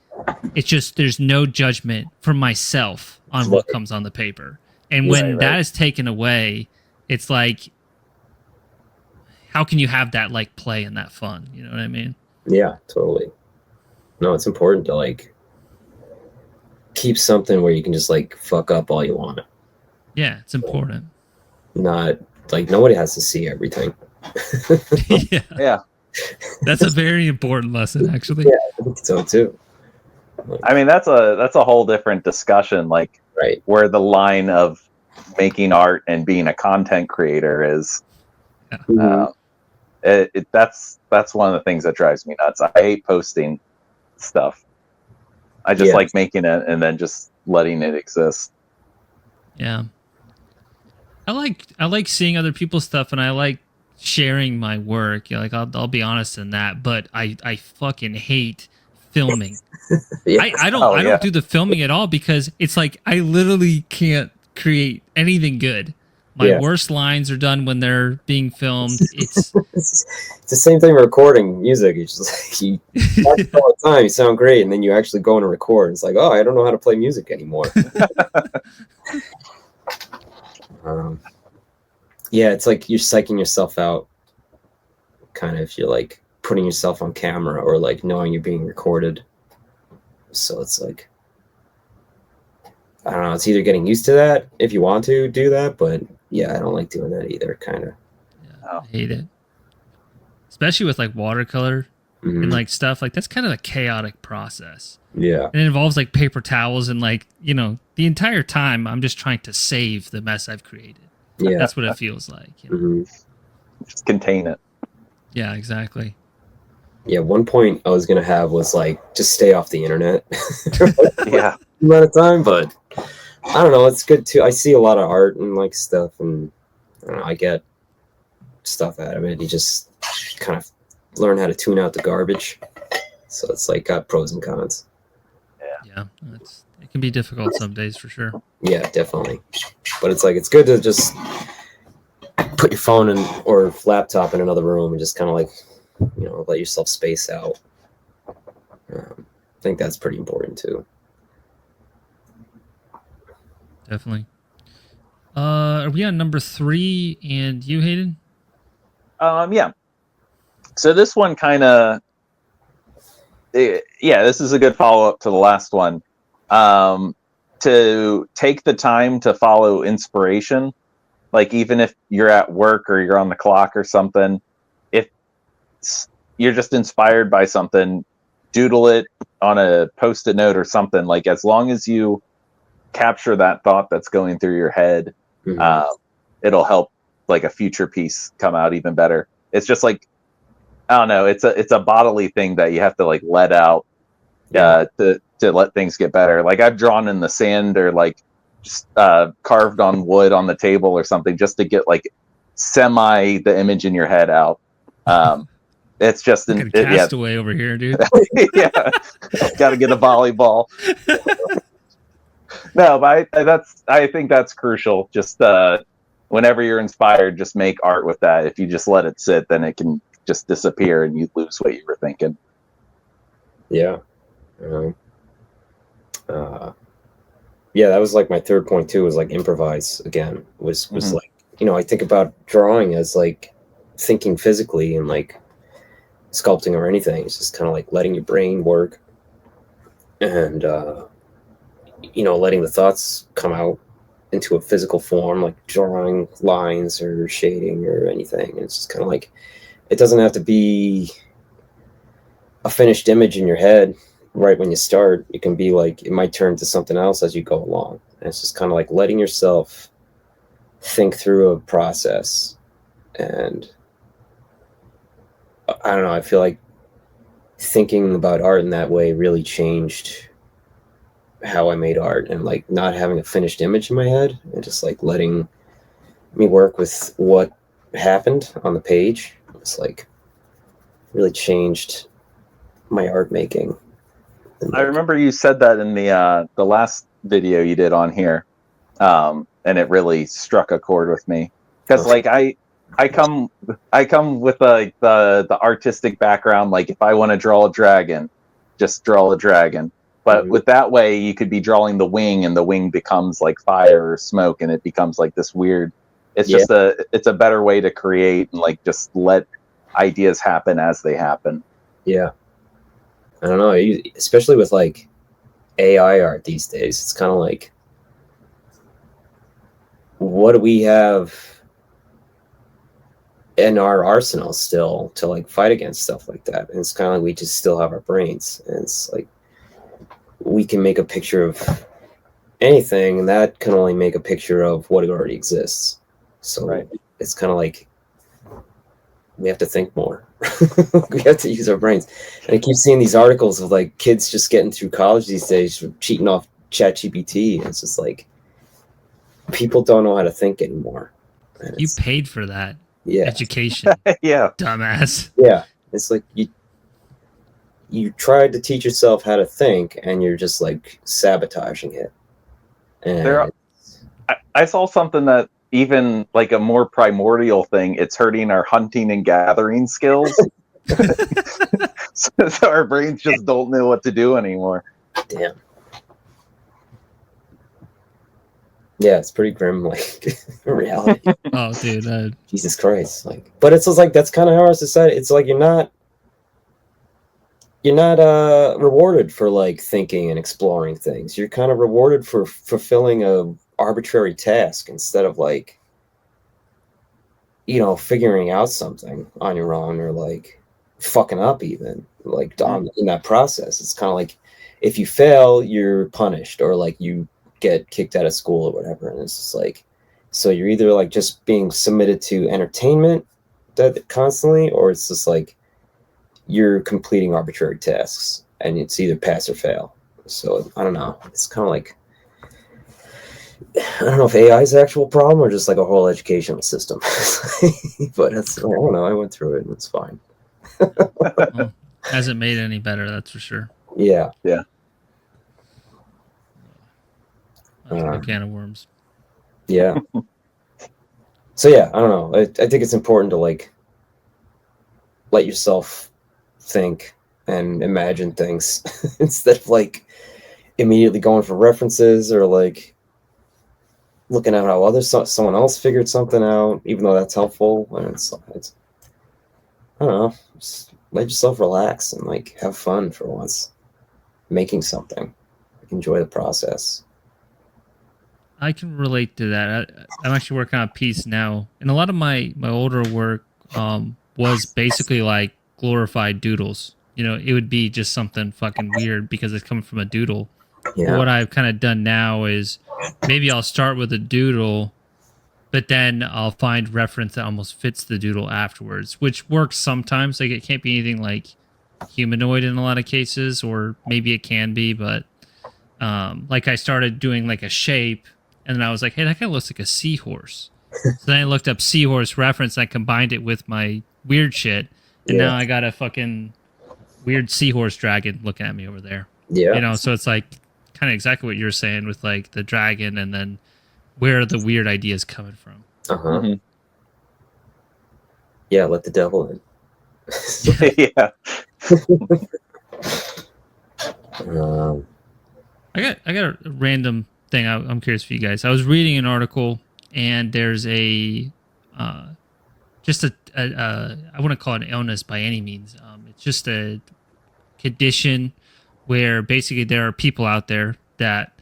it's just there's no judgment for myself on what comes on the paper. And when that is taken away, it's like, how can you have that like play and that fun? You know what I mean? Yeah, totally. No, it's important to like keep something where you can just like fuck up all you want. Yeah, it's important. Not like nobody has to see everything. Yeah. Yeah. That's a very important lesson, actually. Yeah, I think so too. I mean, that's a whole different discussion, like Right. where the line of making art and being a content creator is. Mhm. That's one of the things that drives me nuts. I hate posting stuff. I just Yeah. like making it and then just letting it exist. Yeah. I like seeing other people's stuff, and I like sharing my work. Yeah, like I'll be honest in that, but I fucking hate filming. Yeah. I don't Oh, I yeah. don't do the filming at all because it's like I literally can't create anything good. My Yeah. worst lines are done when they're being filmed. It's It's the same thing with recording music. It's just like you practice all the time, you sound great, and then you actually go in and record. It's like, oh, I don't know how to play music anymore. Yeah, it's like you're psyching yourself out, kind of, if you're like putting yourself on camera or like knowing you're being recorded. So it's like, I don't know, it's either getting used to that if you want to do that, but yeah, I don't like doing that either, kind of. yeah, I hate it. Especially with like watercolor and like stuff like that's kind of a chaotic process. Yeah. And it involves like paper towels and like, the entire time I'm just trying to save the mess I've created. Yeah. That's what it feels like. Just contain it. Yeah, exactly. Yeah, one point I was gonna have was like just stay off the internet. Yeah. Amount of time, but I don't know. It's good too. I see a lot of art and like stuff, and I don't know, I get stuff out of it. You just kind of learn how to tune out the garbage. So it's like got pros and cons. Yeah, it can be difficult some days for sure. Yeah, definitely. But it's like it's good to just put your phone in or laptop in another room and just kind of like let yourself space out. I think that's pretty important too. Definitely. Are we on number 3 and you, Hayden? Yeah. So this one kind of, this is a good follow up to the last one. To take the time to follow inspiration, like even if you're at work or you're on the clock or something, if you're just inspired by something, doodle it on a post-it note or something. Like as long as you capture that thought that's going through your head, it'll help like a future piece come out even better. It's just like, I don't know, it's a bodily thing that you have to like let out to let things get better. Like I've drawn in the sand or like just carved on wood on the table or something just to get like the image in your head out. It's just like a castaway over here, dude. Yeah, gotta get a volleyball. No, but I think that's crucial. Just whenever you're inspired, just make art with that. If you just let it sit, then it can just disappear and you lose what you were thinking. Yeah. Yeah, that was like my third point too, was like improvise again. Was like, I think about drawing as like thinking physically and like sculpting or anything. It's just kind of like letting your brain work and letting the thoughts come out into a physical form, like drawing lines or shading or anything. And it's just kind of like, it doesn't have to be a finished image in your head right when you start. It can be like, it might turn to something else as you go along. And it's just kind of like letting yourself think through a process. And I don't know, I feel like thinking about art in that way really changed how I made art, and like not having a finished image in my head and just like letting me work with what happened on the page. It's like really changed my art making. I remember you said that in the last video you did on here, and it really struck a chord with me because like I come with the artistic background. Like if I want to draw a dragon, just draw a dragon. But with that way, you could be drawing the wing, and the wing becomes like fire or smoke, and it becomes like this weird. It's just it's a better way to create and like just let ideas happen as they happen. Yeah. I don't know, especially with like AI art these days, it's kind of like, what do we have in our arsenal still to like fight against stuff like that? And it's kind of like we just still have our brains, and it's like we can make a picture of anything, and that can only make a picture of what already exists. So it's kind of like we have to think more. We have to use our brains. And I keep seeing these articles of like kids just getting through college these days cheating off ChatGPT. It's just like people don't know how to think anymore. You paid for that. Yeah. Education. Yeah. Dumbass. Yeah. It's like you tried to teach yourself how to think, and you're just like sabotaging it. And I saw something that even like a more primordial thing, it's hurting our hunting and gathering skills. So our brains just don't know what to do anymore. Damn. Yeah, it's pretty grim, like reality. Oh, dude. Jesus Christ. Like, but it's just like that's kind of how our society. It's like you're not rewarded for like thinking and exploring things. You're kind of rewarded for fulfilling a arbitrary task instead of like, figuring out something on your own, or like fucking up even like in that process. It's kind of like if you fail, you're punished, or like you get kicked out of school or whatever. And it's just like, so you're either like just being submitted to entertainment that constantly, or it's just like you're completing arbitrary tasks, and it's either pass or fail. So I don't know. It's kind of like, I don't know if AI is the actual problem or just like a whole educational system. But I don't know. I went through it and it's fine. Well, hasn't made any better, that's for sure. Yeah. Yeah. That's a can of worms. Yeah. So yeah, I don't know. I think it's important to like let yourself think and imagine things instead of like immediately going for references, or like looking at how someone else figured something out, even though that's helpful. And it's I don't know, just let yourself relax and like have fun for once making something. Enjoy the process. I can relate to that. I'm actually working on a piece now, and a lot of my older work was basically like glorified doodles. It would be just something fucking weird because it's coming from a doodle. Yeah. But what I've kind of done now is maybe I'll start with a doodle, but then I'll find reference that almost fits the doodle afterwards, which works sometimes. Like it can't be anything like humanoid in a lot of cases, or maybe it can be, but like I started doing like a shape, and then I was like, hey, that kind of looks like a seahorse. So then I looked up seahorse reference, and I combined it with my weird shit, and now I got a fucking weird seahorse dragon looking at me over there. Yeah. So it's like kind of exactly what you're saying with like the dragon, and then where are the weird ideas coming from? Uh-huh. Mm-hmm. Yeah, let the devil in. Yeah. I got a random thing I'm curious for you guys. I was reading an article, and there's a just a I wouldn't call it an illness by any means. It's just a condition where basically there are people out there that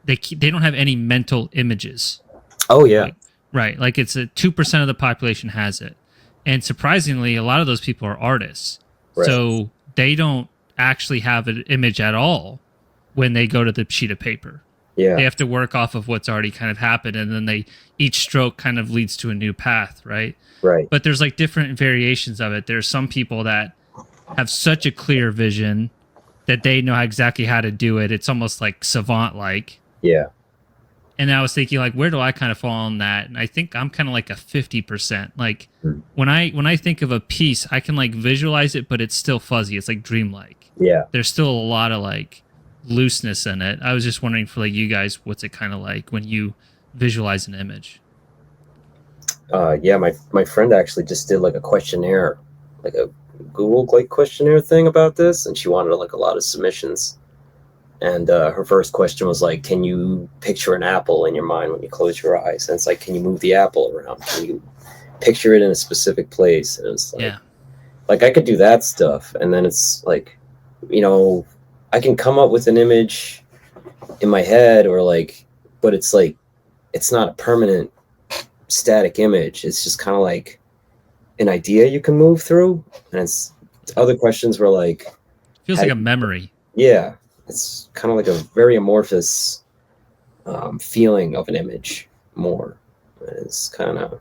they don't have any mental images. Oh yeah. Right. Like it's 2% of the population has it. And surprisingly, a lot of those people are artists. Right. So they don't actually have an image at all when they go to the sheet of paper. Yeah. They have to work off of what's already kind of happened, and then each stroke kind of leads to a new path, right? Right. But there's like different variations of it. There's some people that have such a clear vision that they know exactly how to do it. It's almost like savant-like. Yeah. And I was thinking, like, where do I kind of fall on that? And I think I'm kind of like a 50%. Like, when I think of a piece, I can like visualize it, but it's still fuzzy. It's like dreamlike. Yeah. There's still a lot of like looseness in it. I was just wondering for like you guys, what's it kind of like when you visualize an image? Yeah, my friend actually just did like a questionnaire, like a Google like questionnaire thing about this, and she wanted like a lot of submissions. And her first question was like, can you picture an apple in your mind when you close your eyes? And it's like, can you move the apple around? Can you picture it in a specific place? And it's like, like I could do that stuff. And then it's like, you know, I can come up with an image in my head, or like, but it's like, it's not a permanent static image. It's just kind of like an idea you can move through. And it's other questions were like, Feels like a memory. yeah, it's kind of like a very amorphous feeling of an image more. It's kind of,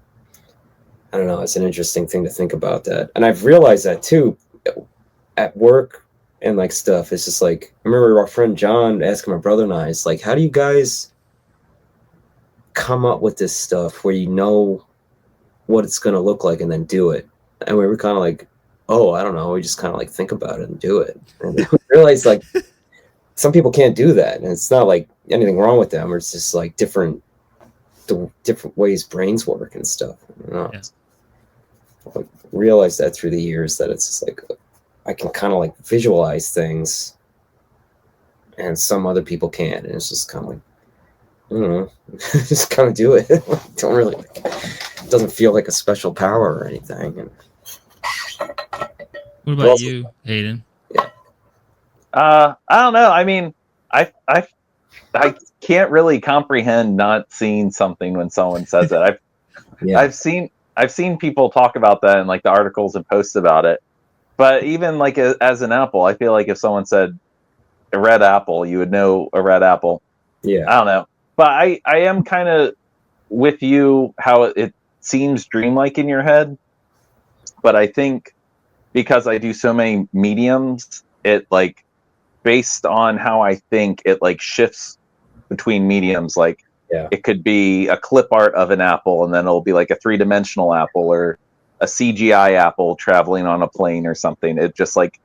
I don't know, it's an interesting thing to think about that. And I've realized that too at work and like stuff. It's just like, I remember our friend John asking my brother and I, it's like, how do you guys come up with this stuff where you know what it's going to look like and then do it? And we were kind of like, oh, I don't know. We just kind of like think about it and do it. And we realized like some people can't do that. And it's not like anything wrong with them. Or it's just like different ways brains work and stuff. I don't know. Yeah. I realized that through the years that it's just like, I can kind of like visualize things and some other people can't. And it's just kind of like, I don't know, just kind of do it. Don't really, it doesn't feel like a special power or anything. And What about you, Hayden? I don't know. I mean, I can't really comprehend not seeing something when someone says it. I've seen people talk about that in like the articles and posts about it. But even like as an apple, I feel like if someone said a red apple, you would know a red apple. Yeah. I don't know. But I am kind of with you how it seems dreamlike in your head. But I think because I do so many mediums, it like based on how I think, it like shifts between mediums. Like it could be a clip art of an apple, and then it'll be like a 3-dimensional apple or a CGI apple traveling on a plane or something. It just like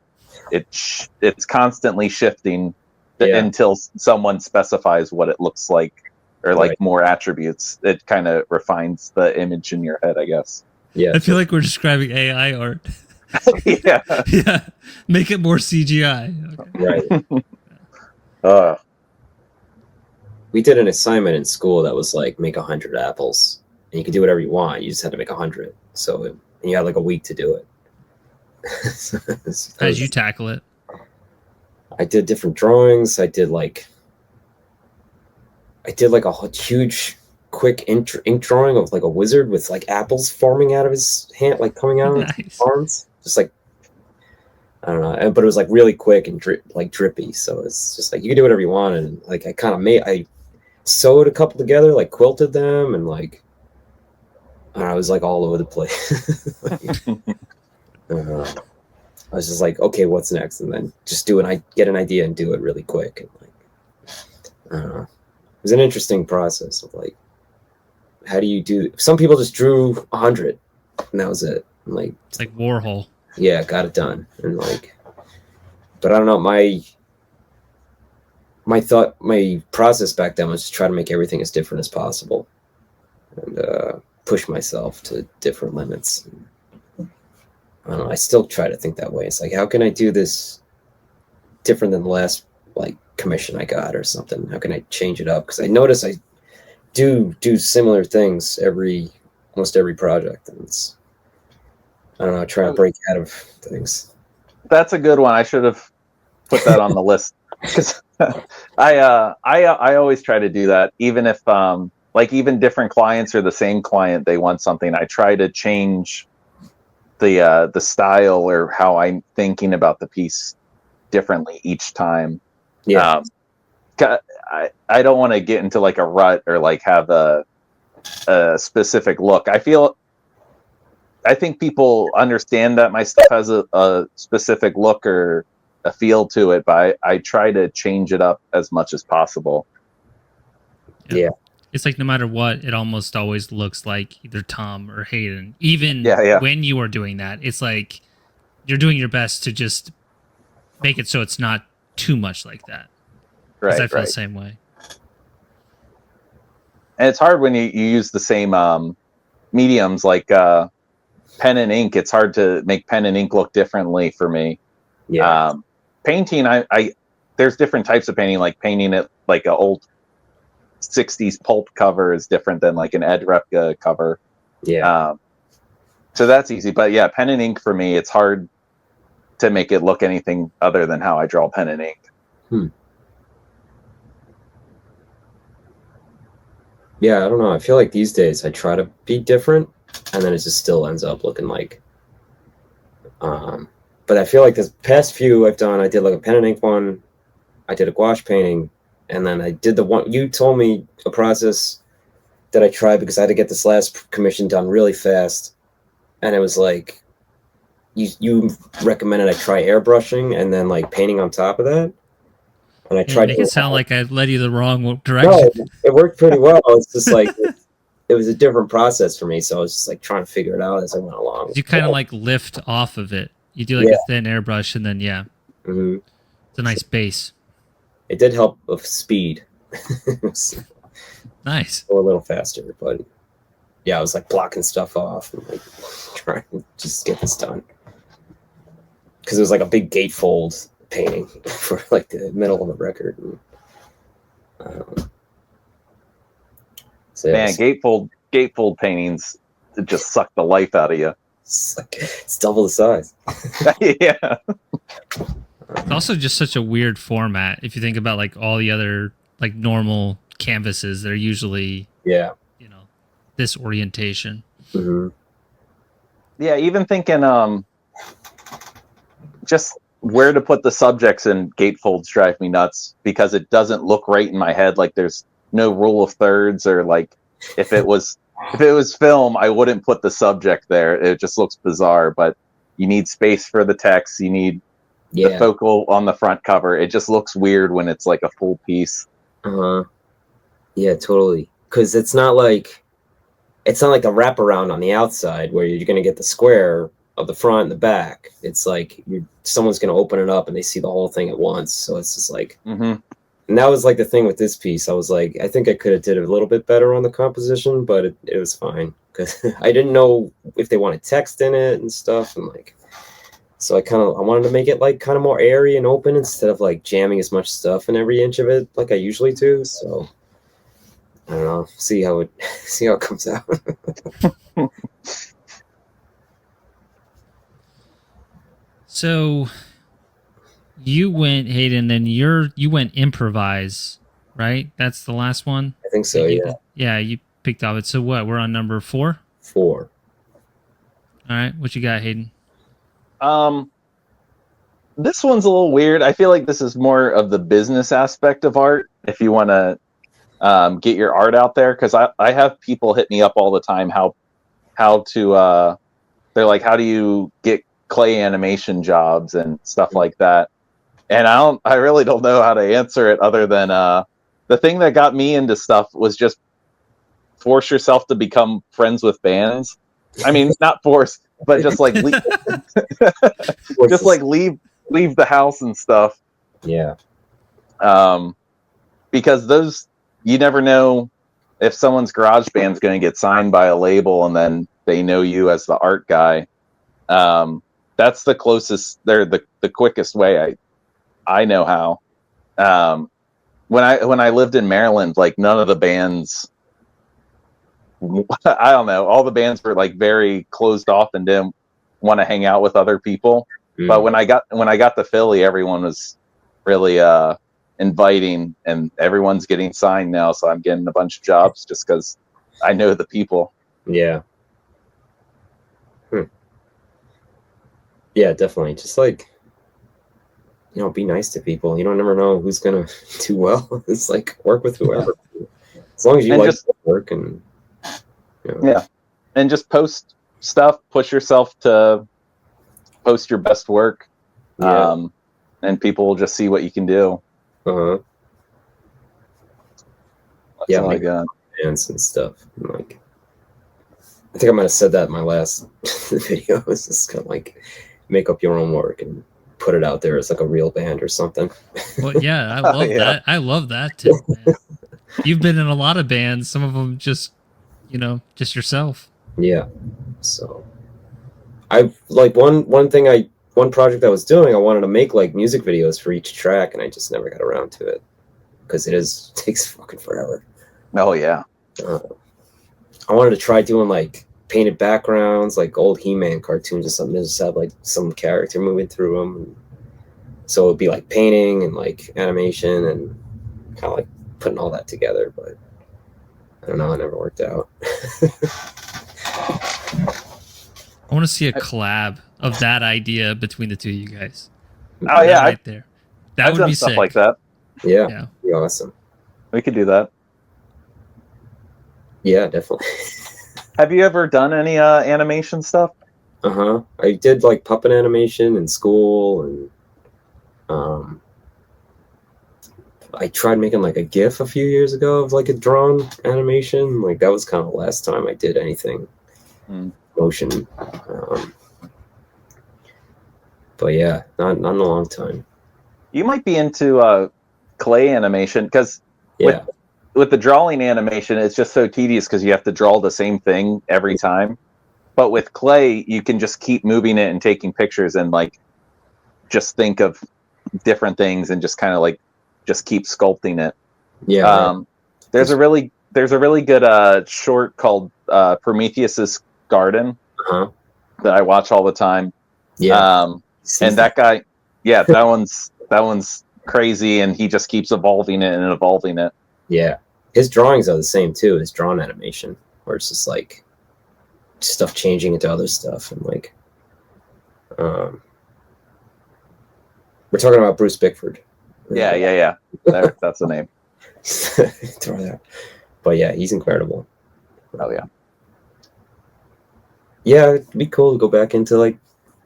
it's constantly shifting until someone specifies what it looks like, or like more attributes. It kind of refines the image in your head, I guess. Yeah. I feel like we're describing AI art. Yeah. Yeah. Make it more CGI. Okay. Right. We did an assignment in school that was like, make 100 apples, and you could do whatever you want. You just had to make 100. So and you had like a week to do it. How did you tackle it? I did different drawings. I did like a huge quick ink drawing of like a wizard with like apples forming out of his hand, like coming out of his arms. Just like, I don't know, but it was like really quick and drippy. So it's just like, you can do whatever you want. And like, I sewed a couple together, like quilted them, and like, I don't know, I was like all over the place. I was just like, okay, what's next? And then just get an idea and do it really quick. And like, I don't know. It was an interesting process of like, how do you do? Some people just drew 100 and that was it. And like, it's like Warhol. Yeah, got it done. And like, but I don't know. My process back then was to try to make everything as different as possible, and push myself to different limits. I don't know. I still try to think that way. It's like, how can I do this different than the last like commission I got or something? How can I change it up? Because I notice I do similar things almost every project, and it's, I don't know, trying to break out of things. That's a good one. I should have put that on the list, because I always try to do that. Even if like even different clients or the same client, they want something, I try to change the style or how I'm thinking about the piece differently each time. Yeah. I don't want to get into like a rut or like have a specific look. I think people understand that my stuff has a specific look or a feel to it, but I try to change it up as much as possible. Yeah. It's like no matter what, it almost always looks like either Tom or Hayden. Even when you are doing that, it's like you're doing your best to just make it so it's not too much like that. Because I feel the same way. And it's hard when you use the same mediums like pen and ink. It's hard to make pen and ink look differently for me. Yeah. Painting, I there's different types of painting. Like painting it like an old 60s pulp cover is different than like an Ed Repka cover. Yeah. So that's easy. But yeah, pen and ink for me, it's hard to make it look anything other than how I draw pen and ink. Yeah, I don't know. I feel like these days I try to be different, and then it just still ends up looking like. But I feel like this past few I've done, I did like a pen and ink one, I did a gouache painting, and then I did the one you told me a process that I tried because I had to get this last commission done really fast, and it was like you recommended I try airbrushing and then like painting on top of that, and I tried. Make it sound like I led you the wrong No, direction. it worked pretty well. It's just like it was a different process for me, so I was just like trying to figure it out as I went along. You kind of like lift off of it. You do like a thin airbrush, and then it's a nice base. It did help with speed. Nice. Go a little faster, but yeah, I was like blocking stuff off and like trying to just get this done because it was like a big gatefold painting for like the middle of the record. And, so Man, gatefold paintings just suck the life out of you. It's double the size. Yeah. It's also just such a weird format. If you think about like all the other like normal canvases, they're usually this orientation. Yeah, even thinking just where to put the subjects in gatefolds drive me nuts because it doesn't look right in my head. Like there's no rule of thirds, or like if it was film, I wouldn't put the subject there. It just looks bizarre, but you need space for the text. You need the focal on the front cover. It just looks weird when it's like a full piece. Yeah, totally. Because it's not like a wraparound on the outside where you're going to get the square of the front and the back. It's like someone's going to open it up and they see the whole thing at once. So it's just like, and that was like the thing with this piece. I was like, I think I could have did a little bit better on the composition, but it was fine because I didn't know if they wanted text in it and stuff, and like, so I wanted to make it like kind of more airy and open instead of like jamming as much stuff in every inch of it like I usually do. So I don't know. See how it comes out. So you went, Hayden, then you went improvise, right? That's the last one? I think so, yeah. Yeah, you picked off it. So what? We're on number 4? 4. All right. What you got, Hayden? This one's a little weird. I feel like this is more of the business aspect of art. If you want to get your art out there, because I have people hit me up all the time how to they're like, how do you get clay animation jobs and stuff like that, and I really don't know how to answer it other than the thing that got me into stuff was just force yourself to become friends with bands. I mean, not force, but just like leave the house and stuff. Yeah. Because those, you never know if someone's garage band's going to get signed by a label and then they know you as the art guy. That's the closest, they're the quickest way I know how. When I lived in Maryland, like none of the bands, I don't know, all the bands were like very closed off and didn't want to hang out with other people. But when I got to Philly, everyone was really inviting, and everyone's getting signed now. So I'm getting a bunch of jobs just because I know the people. Yeah. Yeah, definitely. Just like, be nice to people. You don't never know who's gonna do well. It's like work with whoever, as long as you like the work and. Yeah, and just post stuff. Push yourself to post your best work, and people will just see what you can do. Yeah, like bands and stuff. And like, I think I might have said that in my last video. It's just kind of like make up your own work and put it out there as like a real band or something. Well, yeah, I love that. I love that too, man. You've been in a lot of bands. Some of them just, just yourself. Yeah. So I like one project I was doing, I wanted to make like music videos for each track, and I just never got around to it because takes fucking forever. Oh yeah. I wanted to try doing like painted backgrounds, like old He-Man cartoons or something. Just have like some character moving through them. So it'd be like painting and like animation and kind of like putting all that together. But I don't know, it never worked out. I want to see a collab of that idea between the two of you guys. Oh yeah, right there. That I've would done be stuff sick. like that. Yeah, Yeah. be awesome. We could do that. Yeah, definitely. Have you ever done any animation stuff? I did like puppet animation in school, and I tried making like a GIF a few years ago of like a drawn animation. Like that was kind of the last time I did anything motion. But yeah, not in a long time. You might be into clay animation, because with the drawing animation, it's just so tedious because you have to draw the same thing every time. But with clay, you can just keep moving it and taking pictures and like just think of different things and just kind of like just keep sculpting it. Yeah. There's a really good short called Prometheus's Garden that I watch all the time. Yeah. And that guy, yeah, that one's crazy, and he just keeps evolving it and evolving it. Yeah. His drawings are the same too, his drawn animation, where it's just like stuff changing into other stuff, and like we're talking about Bruce Bickford. Yeah. That's the name. Throw that. But yeah, he's incredible. Oh yeah. Yeah, it'd be cool to go back into like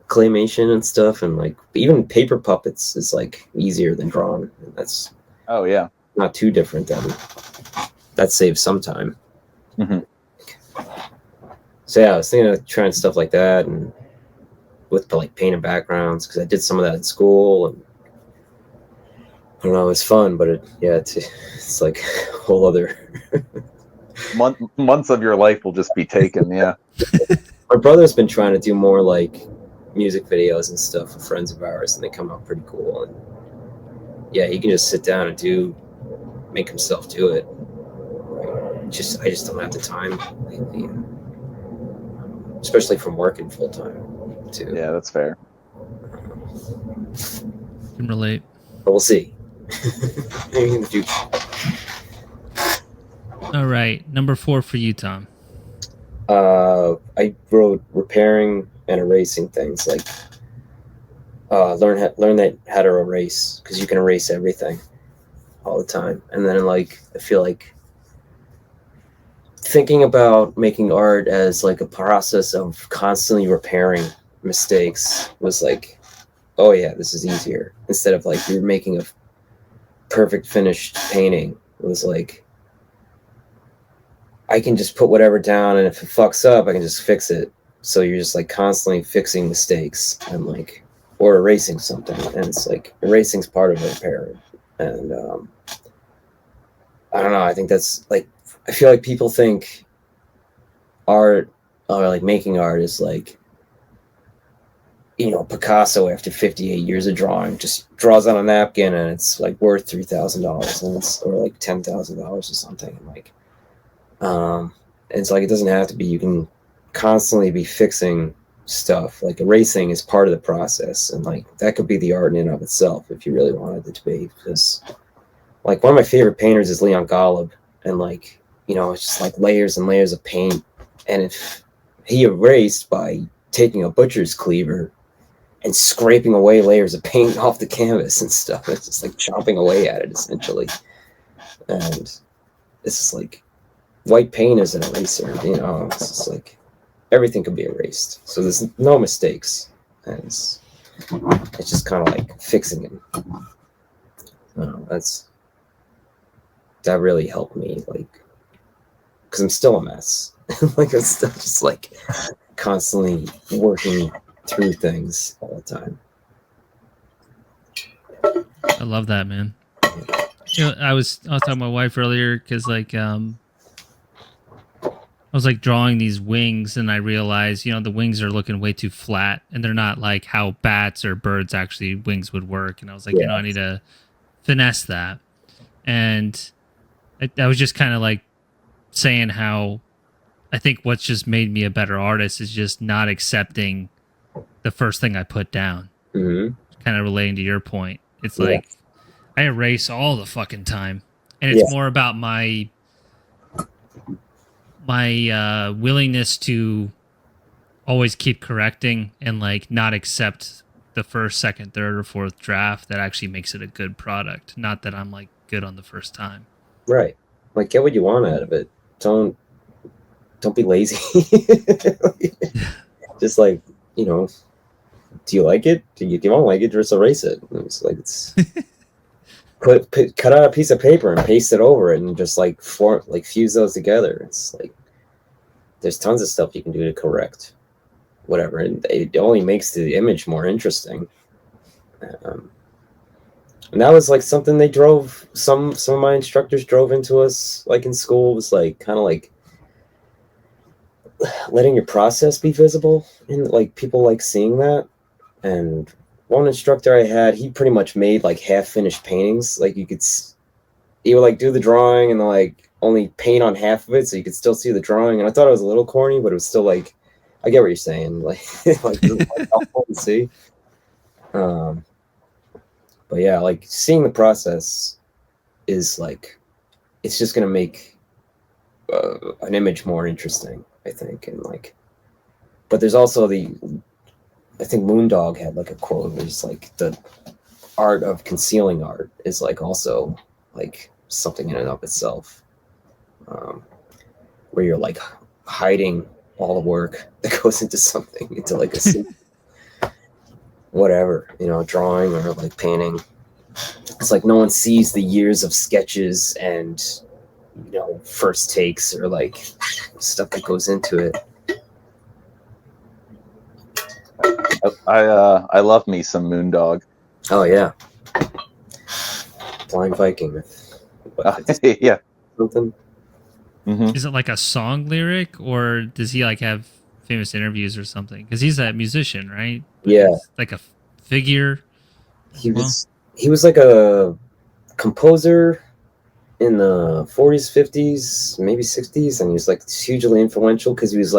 claymation and stuff, and like even paper puppets is like easier than drawn. And that's not too different. Then that saves some time. So yeah, I was thinking of trying stuff like that, and with like painted backgrounds, because I did some of that in school, and I don't know, it's fun, but it's like a whole other months of your life will just be taken. Yeah. My brother's been trying to do more like music videos and stuff for friends of ours, and they come out pretty cool. And yeah, he can just sit down and make himself do it. I just don't have the time lately, especially from working full time too. Yeah, that's fair. Can relate. But we'll see. Maybe in the future. All right, number 4 for you, Tom. I wrote repairing and erasing things, like learn how to erase, because you can erase everything all the time. And then like I feel like thinking about making art as like a process of constantly repairing mistakes was like, oh yeah, this is easier, instead of like you're making a perfect finished painting. It was like, I can just put whatever down, and if it fucks up, I can just fix it. So you're just like constantly fixing mistakes and like, or erasing something. And it's like erasing's part of repair. And I don't know. I think that's like, I feel like people think art, or like making art, is like, you know, Picasso after 58 years of drawing just draws on a napkin and it's like worth $3,000, and it's, or like $10,000 or something. And like, it's like, it doesn't have to be. You can constantly be fixing stuff. Like erasing is part of the process, and like that could be the art in and of itself if you really wanted it to be. Because like one of my favorite painters is Leon Golub, and like, you know, it's just like layers and layers of paint. And if he erased by taking a butcher's cleaver and scraping away layers of paint off the canvas and stuff, it's just like chopping away at it essentially. And it's just like, white paint is an eraser, you know. It's just like everything could be erased, so there's no mistakes, and it's just kind of like fixing it. That really helped me, like, because I'm still a mess. Like I'm still just like constantly working through things all the time. I love that, man. You know, I was talking to my wife earlier, because like I was like drawing these wings, and I realized, you know, the wings are looking way too flat, and they're not like how bats or birds actually wings would work. And I was like, you know, I need to finesse that. And I was just kind of like saying how I think what's just made me a better artist is just not accepting the first thing I put down. Mm-hmm. Kind of relating to your point. It's Yeah. like I erase all the fucking time. And it's Yeah. more about my willingness to always keep correcting and like not accept the first, second, third, or fourth draft that actually makes it a good product. Not that I'm like good on the first time. Right. Like, get what you want out of it. Don't be lazy. Just like, you know, do you like it? Do you don't like it? Just erase it. It's like it's cut out a piece of paper and paste it over it and just like fuse those together. It's like there's tons of stuff you can do to correct whatever, and it only makes the image more interesting. And that was like something they drove. Some of my instructors drove into us, like in school, was like kind of like letting your process be visible, and like people like seeing that. And one instructor I had, he pretty much made like half finished paintings. Like he would like do the drawing and like only paint on half of it, so you could still see the drawing. And I thought it was a little corny, but it was still like, I get what you're saying. Like, like helpful to see. But yeah, like seeing the process is like, it's just gonna make an image more interesting, I think. And like, but there's also I think Moondog had like a quote where it's like the art of concealing art is like also like something in and of itself, where you're like hiding all the work that goes into something, into like a whatever, you know, drawing or like painting. It's like no one sees the years of sketches and, you know, first takes or like stuff that goes into it. I love me some Moondog. Oh yeah, Blind Viking. Yeah, Something. Mm-hmm. Is it like a song lyric, or does he like have famous interviews or something? Because he's a musician, right? Yeah, he's like a figure. he was like a composer in the 40s, 50s, maybe 60s, and he was like hugely influential because he was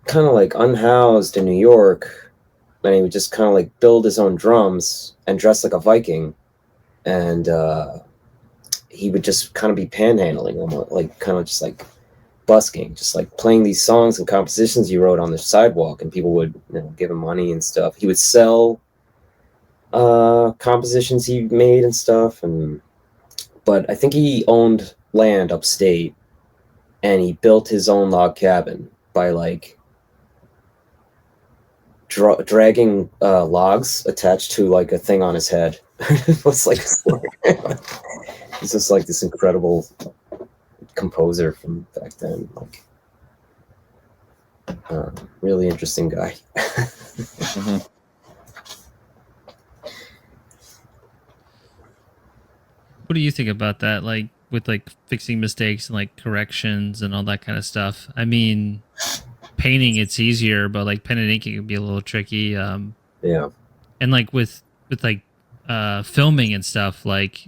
kind of like unhoused in New York, and he would just kind of like build his own drums and dress like a Viking, and he would just kind of be panhandling, almost like kind of just like busking, just like playing these songs and compositions he wrote on the sidewalk, and people would, you know, give him money and stuff. He would sell compositions he made and stuff, but I think he owned land upstate, and he built his own log cabin by like dragging logs attached to like a thing on his head. It was like he's just like this incredible composer from back then, like really interesting guy. Mm-hmm. What do you think about that? Like with like fixing mistakes and like corrections and all that kind of stuff. I mean, painting it's easier, but like pen and ink it can be a little tricky. Yeah. And like with like filming and stuff, like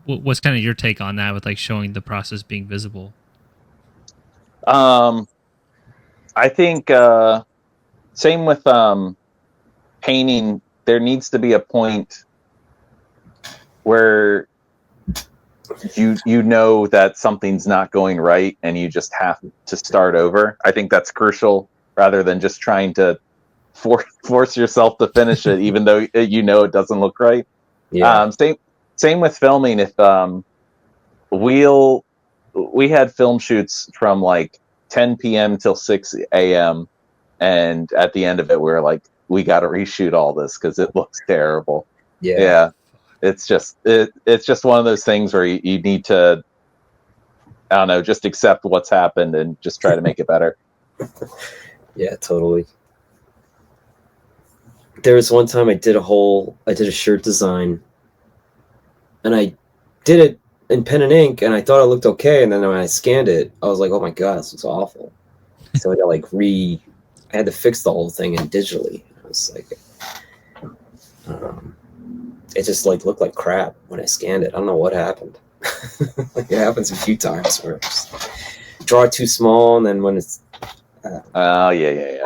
what's kind of your take on that with like showing the process being visible? I think same with painting. There needs to be a point where you know that something's not going right and you just have to start over. I think that's crucial, rather than just trying to force yourself to finish it even though you know it doesn't look right. Yeah. Same with filming. If we had film shoots from like 10 p.m. till 6 a.m. and at the end of it we were like, we got to reshoot all this because it looks terrible. Yeah. It's just one of those things where you need to, I don't know, just accept what's happened and just try to make it better. Yeah, totally. There was one time I did a shirt design, and I did it in pen and ink, and I thought it looked okay, and then when I scanned it, I was like, oh my god, this looks awful. So I got like I had to fix the whole thing in digitally. I was like, it just like looked like crap when I scanned it. I don't know what happened. Like it happens a few times where I just draw it too small, and then when it's Oh yeah.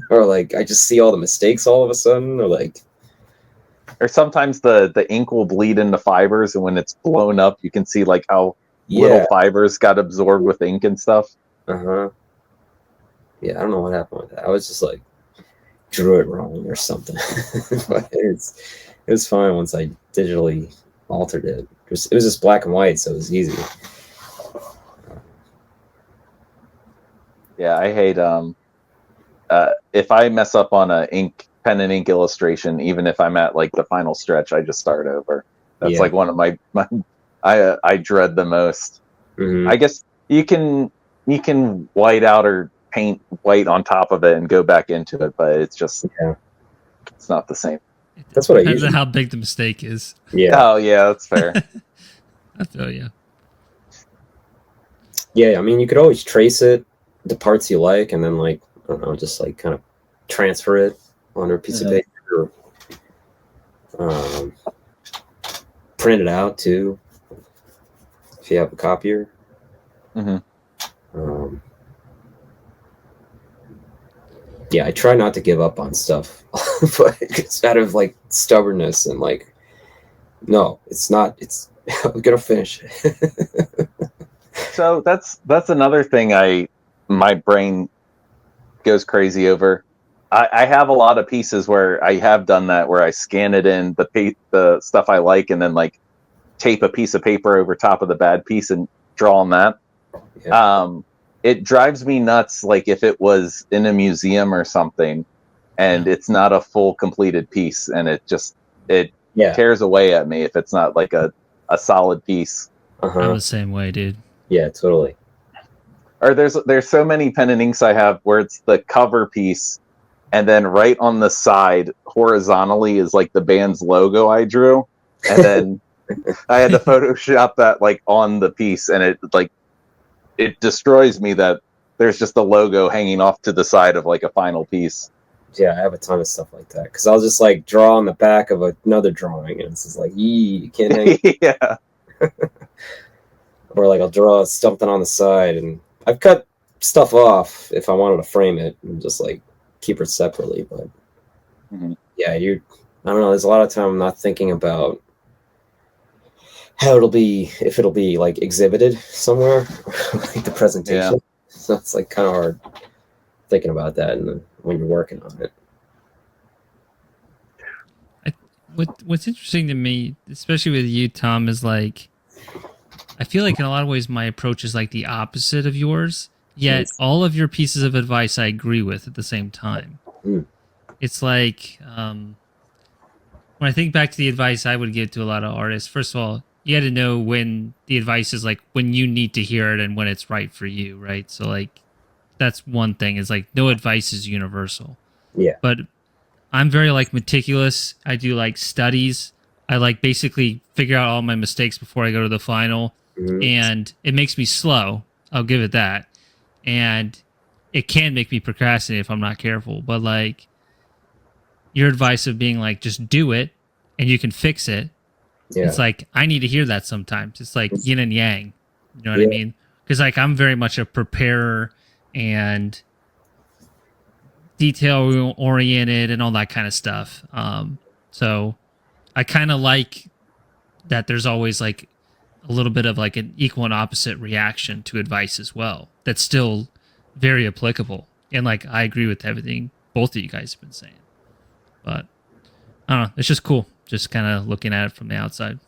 or like I just see all the mistakes all of a sudden, or like Or sometimes the ink will bleed into fibers, and when it's blown up, you can see like how little fibers got absorbed with ink and stuff. Yeah, I don't know what happened with that. I was just like drew it wrong or something. But it was fine once I digitally altered it. It was just black and white, so it was easy. Yeah, I hate if I mess up on a pen and ink illustration, even if I'm at like the final stretch, I just start over. That's like one of my I dread the most. Mm-hmm. I guess you can white out or paint white on top of it and go back into it, but it's just it's not the same. That's what I Depends usually. on how big the mistake is. Yeah. Oh yeah, that's fair. I feel you. Yeah, I mean, you could always trace it, the parts you like, and then like I don't know, just like kind of transfer it on a piece of paper, or print it out too, if you have a copier. Mm-hmm. Yeah, I try not to give up on stuff, but it's out of like stubbornness and like, no, it's not. It's I'm gonna finish it. So that's another thing my brain goes crazy over. I have a lot of pieces where I have done that, where I scan it in the stuff I like, and then like tape a piece of paper over top of the bad piece and draw on that. Yeah. It drives me nuts, like if it was in a museum or something, and it's not a full completed piece, and it tears away at me if it's not like a solid piece. I'm the same way, dude. Yeah, totally. Or there's so many pen and inks I have where it's the cover piece, and then right on the side horizontally is like the band's logo I drew, and then I had to Photoshop that like on the piece, and it destroys me that there's just the logo hanging off to the side of like a final piece. Yeah, I have a ton of stuff like that because I'll just like draw on the back of another drawing, and it's just like, you can't hang. Yeah. Or like I'll draw something on the side, and I've cut stuff off if I wanted to frame it and just like keep it separately. But yeah, I don't know. There's a lot of time I'm not thinking about how if it'll be like exhibited somewhere, like the presentation. Yeah. So it's like kind of hard thinking about that when you're working on it. What's interesting to me, especially with you, Tom, is like I feel like in a lot of ways my approach is like the opposite of yours. Yet all of your pieces of advice I agree with at the same time. It's like when I think back to the advice I would give to a lot of artists, first of all, you got to know when the advice is like when you need to hear it and when it's right for you, right? So like that's one thing, is like no advice is universal. Yeah. But I'm very like meticulous. I do like studies. I like basically figure out all my mistakes before I go to the final. And it makes me slow. I'll give it that. And it can make me procrastinate if I'm not careful. But like your advice of being like, just do it and you can fix it. Yeah. It's like, I need to hear that sometimes. It's like yin and yang. You know what I mean? Because like I'm very much a preparer and detail oriented and all that kind of stuff. So I kind of like that there's always like a little bit of like an equal and opposite reaction to advice as well. That's still very applicable. And like, I agree with everything both of you guys have been saying, but I don't know. It's just cool. Just kind of looking at it from the outside.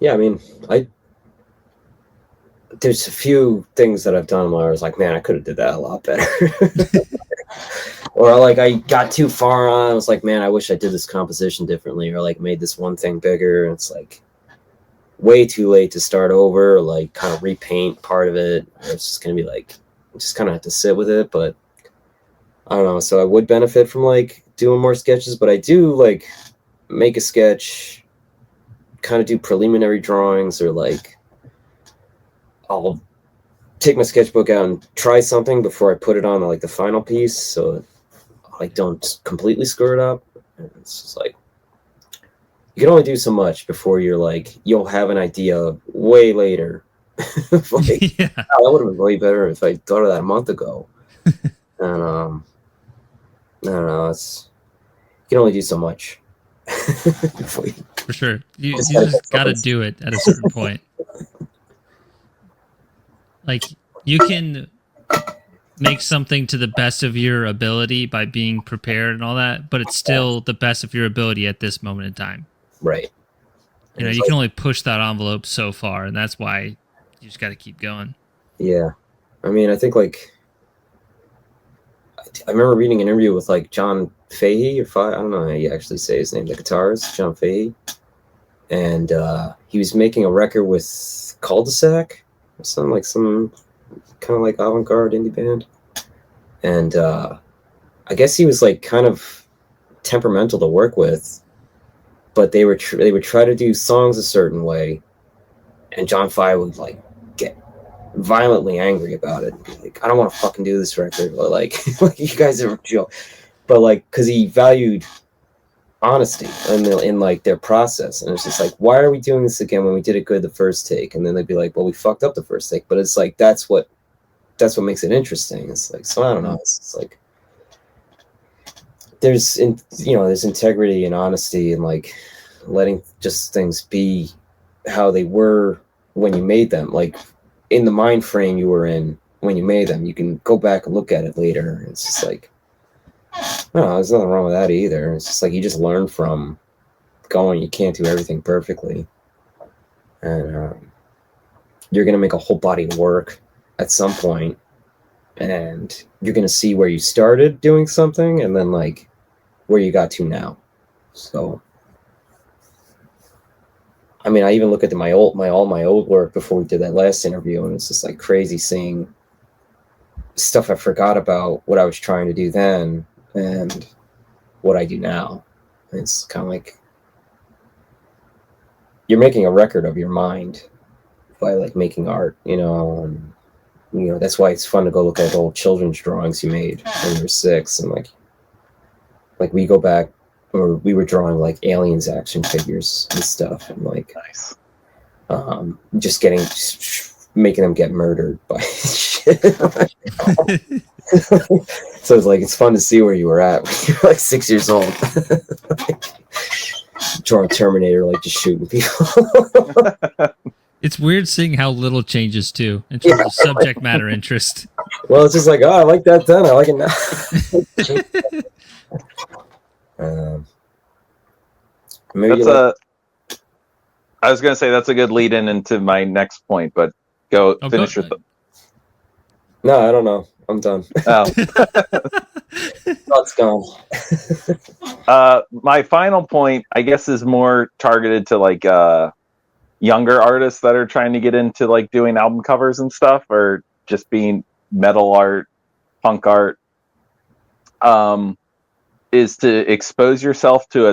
Yeah. I mean, there's a few things that I've done where I was like, man, I could have did that a lot better. Or like I got too far on. I was like, man, I wish I did this composition differently, or like made this one thing bigger. And it's like way too late to start over, or like kind of repaint part of it. It's just gonna be like, just kind of have to sit with it. But I don't know. So I would benefit from like doing more sketches, but I do like make a sketch, kind of do preliminary drawings, or like I'll take my sketchbook out and try something before I put it on like the final piece, so I like don't completely screw it up. And it's just like you can only do so much before you're like, you'll have an idea way later. Like, Yeah. oh, that would have been way better if I thought of that a month ago. And I don't know, you can only do so much. Before you For sure. You just gotta just get got to something. do it at a certain point. Like, you can make something to the best of your ability by being prepared and all that, but it's still the best of your ability at this moment in time. Right. You know, It's you can like, only push that envelope so far, and that's why you just got to keep going. yeah. I mean, I think like I remember reading an interview with like John Fahey, I don't know how you actually say his name, the guitarist, John Fahey. And he was making a record with Cul-de-sac or something, like some kind of like avant-garde indie band. And I guess he was like kind of temperamental to work with, but they would try to do songs a certain way, and John Fahey would like get violently angry about it. Like, I don't want to fucking do this record, or like, like you guys are joke. But like, because he valued honesty in like their process, and it's just like, why are we doing this again when we did it good the first take? And then they'd be like, well, we fucked up the first take. But it's like that's what makes it interesting. It's like, so I don't know. It's like there's there's integrity and honesty and like letting just things be how they were when you made them, like in the mind frame you were in when you made them. You can go back and look at it later. It's just like, no, there's nothing wrong with that either. It's just like you just learn from going. You can't do everything perfectly, and you're gonna make a whole body of work at some point, and you're gonna see where you started doing something and then like where you got to now. So I mean, I even look at my old work before we did that last interview, and it's just like crazy seeing stuff I forgot about, what I was trying to do then and what I do now. It's kind of like you're making a record of your mind by like making art, and that's why it's fun to go look at old children's drawings you made when you were 6, and like we go back, or we were drawing like aliens action figures and stuff, and like Nice. just making them get murdered by shit. So it's like, it's fun to see where you were at when you were like 6 years old. Drawing Terminator, like just shooting people. It's weird seeing how little changes too in terms of subject matter interest. Well, it's just like, oh, I like that then, I like it now. Maybe I was going to say that's a good lead in into my next point, but finish your No, I don't know. I'm done. Oh. Thoughts gone. My final point, I guess, is more targeted to like younger artists that are trying to get into like doing album covers and stuff, or just being metal art, punk art. Is to expose yourself to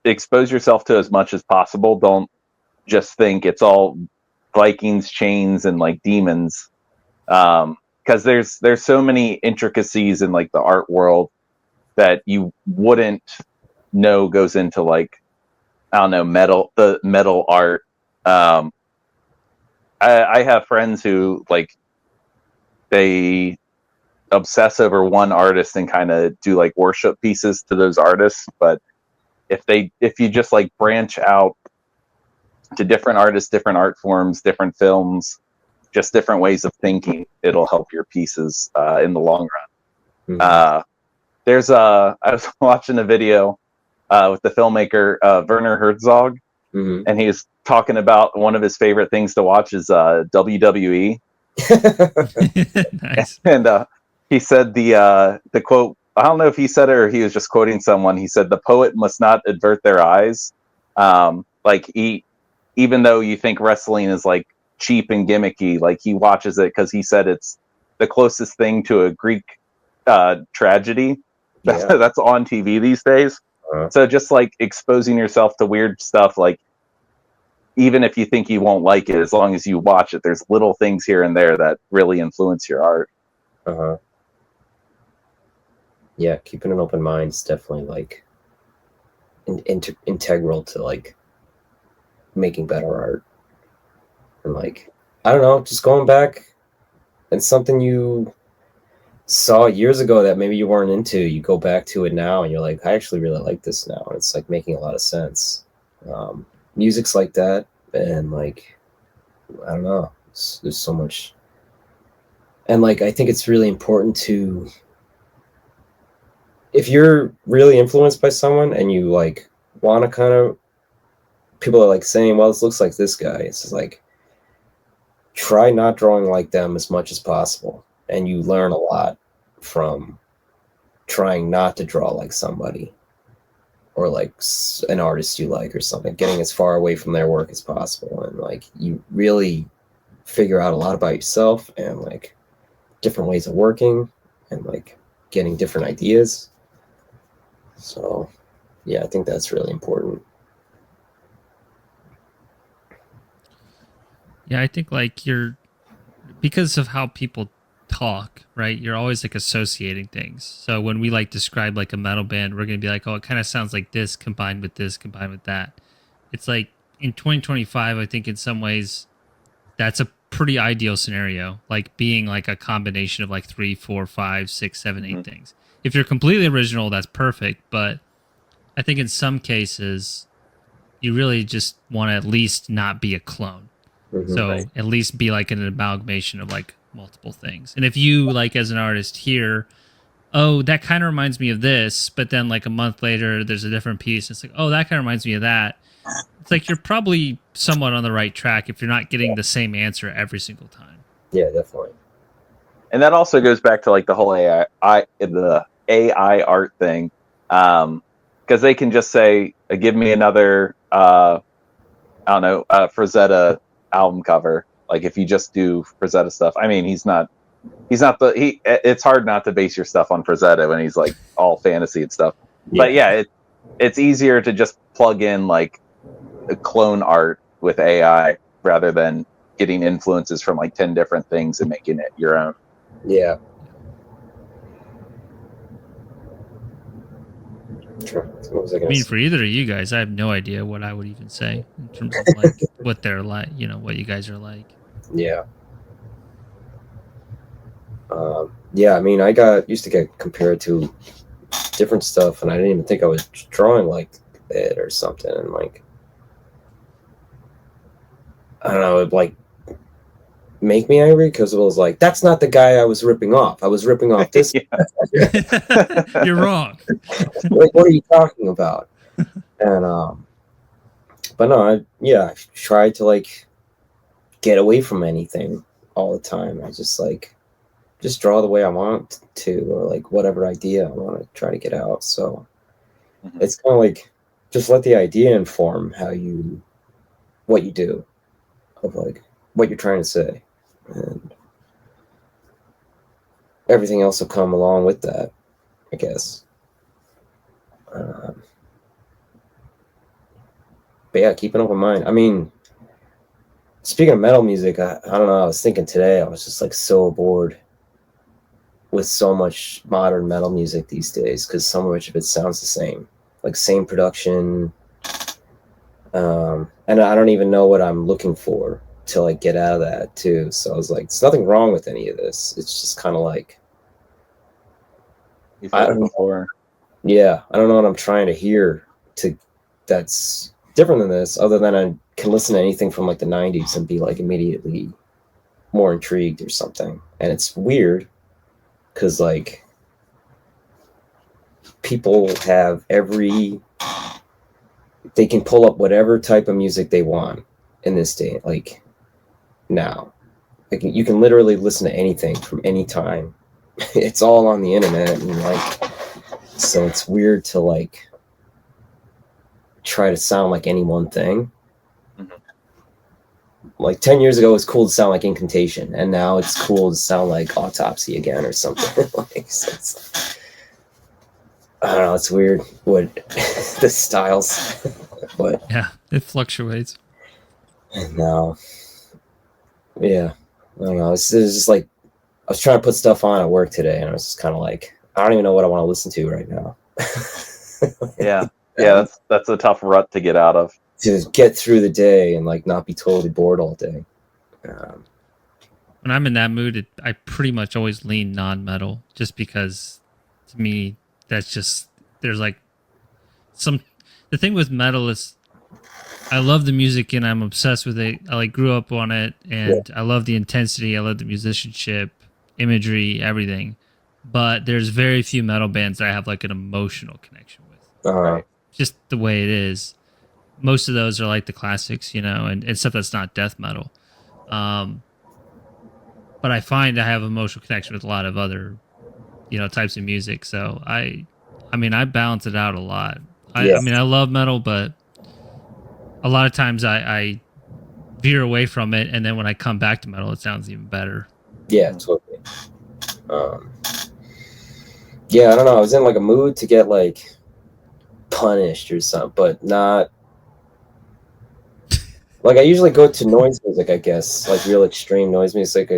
expose yourself to as much as possible. Don't just think it's all Vikings, chains, and like demons, because there's so many intricacies in like the art world that you wouldn't know goes into like, I don't know, the metal art. I have friends who like they obsess over one artist and kind of do like worship pieces to those artists, but if you just like branch out to different artists, different art forms, different films, just different ways of thinking, it'll help your pieces in the long run. Mm-hmm. I was watching a video with the filmmaker Werner Herzog, mm-hmm. and he was talking about one of his favorite things to watch is WWE. Nice. And he said the quote, I don't know if he said it or he was just quoting someone. He said, "The poet must not avert their eyes." Even though you think wrestling is like cheap and gimmicky, like he watches it because he said it's the closest thing to a Greek tragedy that's on TV these days. So just like exposing yourself to weird stuff, like even if you think you won't like it, as long as you watch it, there's little things here and there that really influence your art. Yeah, keeping an open mind is definitely like integral to like making better art. And like, I don't know, just going back and something you saw years ago that maybe you weren't into, you go back to it now and you're like, I actually really like this now. And it's like making a lot of sense. Music's like that. And like, I don't know, there's so much. And like, I think it's really important to, if you're really influenced by someone and you like want to kind of, people are like saying, well, this looks like this guy. It's just like, try not drawing like them as much as possible. And you learn a lot from trying not to draw like somebody or like an artist you like or something, getting as far away from their work as possible. And like, you really figure out a lot about yourself and like different ways of working and like getting different ideas. So yeah, I think that's really important. Yeah, I think like because of how people talk, right? You're always like associating things. So when we like describe like a metal band, we're going to be like, oh, it kind of sounds like this combined with this combined with that. It's like in 2025, I think in some ways that's a pretty ideal scenario, like being like a combination of like 3, 4, 5, 6, 7, 8 things. If you're completely original, that's perfect. But I think in some cases, you really just want to at least not be a clone. So Right. at least be like an amalgamation of like multiple things. And if you like as an artist hear, oh, that kind of reminds me of this, but then like a month later there's a different piece. It's like, oh, that kind of reminds me of that. It's like you're probably somewhat on the right track if you're not getting the same answer every single time. Yeah, definitely. And that also goes back to like the whole the AI art thing, because they can just say, "Give me another, I don't know, Frazetta album cover." Like if you just do Frazetta stuff, I mean, he's not It's hard not to base your stuff on Frazetta when he's like all fantasy and stuff. But yeah, it's easier to just plug in like a clone art with AI rather than getting influences from like 10 different things and making it your own. Yeah. Sure. What was I I gonna mean, say? for either of you guys, I have no idea what I would even say in terms of like what they're like, what you guys are like. Yeah. Yeah, I mean, I used to get compared to different stuff, and I didn't even think I was drawing like it or something. And like, I don't know, it like make me angry because it was like, that's not the guy I was ripping off. I was ripping off this. You're wrong. Like, what are you talking about? And but no, I tried to like get away from anything all the time. I just draw the way I want to, or like whatever idea I want to try to get out. So it's kind of like just let the idea inform what you do, of like what you're trying to say, and everything else will come along with that, I guess. But yeah, keep an open mind. I mean, speaking of metal music, I don't know. I was thinking today, I was just like so bored with so much modern metal music these days because so much of it sounds the same, like same production. And I don't even know what I'm looking for to like get out of that too. So I was like, there's nothing wrong with any of this. It's just kind of like, I don't know. Yeah, I don't know what I'm trying to hear that's different than this, other than I can listen to anything from like the 90s and be like immediately more intrigued or something. And it's weird because like people have they can pull up whatever type of music they want in this day, like now. Like you can literally listen to anything from any time. It's all on the internet, and like, so it's weird to like try to sound like any one thing. Like 10 years ago, it was cool to sound like Incantation, and now it's cool to sound like Autopsy again or something. Like, so I don't know. It's weird what the styles, but yeah, it fluctuates. No, yeah, I don't know. It's just like I was trying to put stuff on at work today, and I was just kind of like, I don't even know what I want to listen to right now. Yeah, Yeah, that's a tough rut to get out of. To get through the day and like not be totally bored all day. When I'm in that mood, I pretty much always lean non-metal, just because to me that's just there's like some. The thing with metal is I love the music and I'm obsessed with it. I like grew up on it, and I love the intensity. I love the musicianship, imagery, everything. But there's very few metal bands that I have like an emotional connection with. Right. Just the way it is. Most of those are like the classics, and stuff that's not death metal. But I find I have emotional connection with a lot of other, types of music. So I balance it out a lot. I mean, I love metal, but a lot of times I veer away from it, and then when I come back to metal, it sounds even better. Yeah, totally. Yeah, I don't know. I was in like a mood to get like punished or something, but not. Like I usually go to noise music, I guess, like real extreme noise music.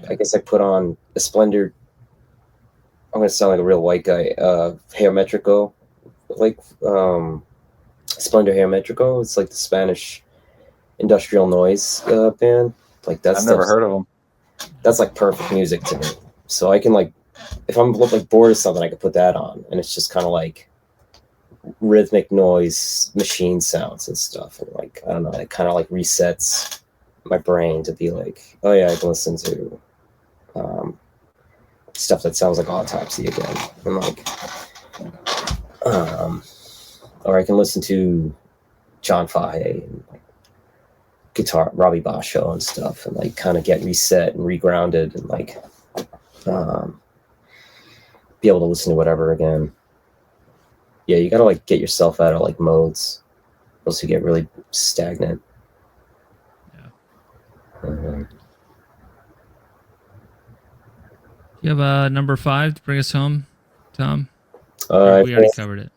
I guess I put on a Splendor. I'm gonna sound like a real white guy. Hair Metrico, like Splendor Hair Metrico. It's like the Spanish industrial noise band. Like that's I've never heard of them. That's like perfect music to me. So I can like, if I'm like bored of something, I can put that on, and it's just kind of like rhythmic noise, machine sounds and stuff, and like I don't know, it kind of like resets my brain to be like, oh yeah, I can listen to stuff that sounds like Autopsy again, and like, or I can listen to John Fahey and like guitar, Robbie Basho and stuff, and like kind of get reset and regrounded and like be able to listen to whatever again. Yeah, you gotta like get yourself out of like modes, else you get really stagnant. Yeah. You have number 5 to bring us home, Tom? We already covered it.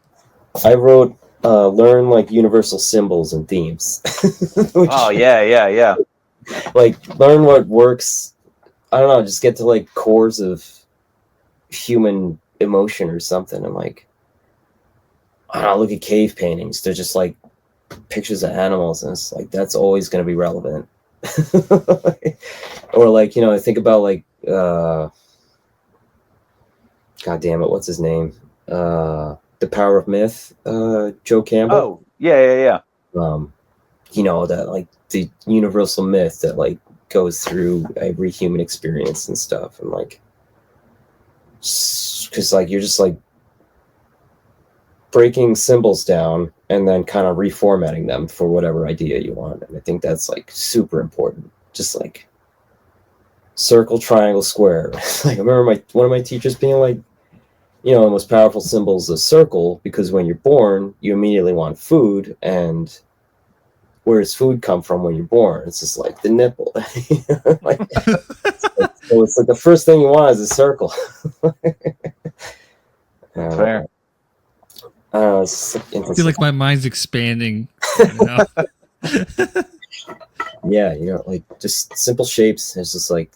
I wrote learn like universal symbols and themes. Oh yeah. Like learn what works. I don't know, just get to like cores of human emotion or something, and like I don't know, look at cave paintings. They're just like pictures of animals, and it's like that's always going to be relevant. Or like, I think about like God damn it, what's his name? The Power of Myth, Joe Campbell. Oh, yeah. That like the universal myth that like goes through every human experience and stuff, and like, because like you're just like breaking symbols down and then kind of reformatting them for whatever idea you want, and I think that's like super important. Just like circle, triangle, square. Like I remember one of my teachers being like, the most powerful symbol is a circle, because when you're born, you immediately want food, and where does food come from when you're born? It's just like the nipple. Like, so it's like the first thing you want is a circle. Fair. I don't know, it's I feel like my mind's expanding. Yeah, like just simple shapes. It's just like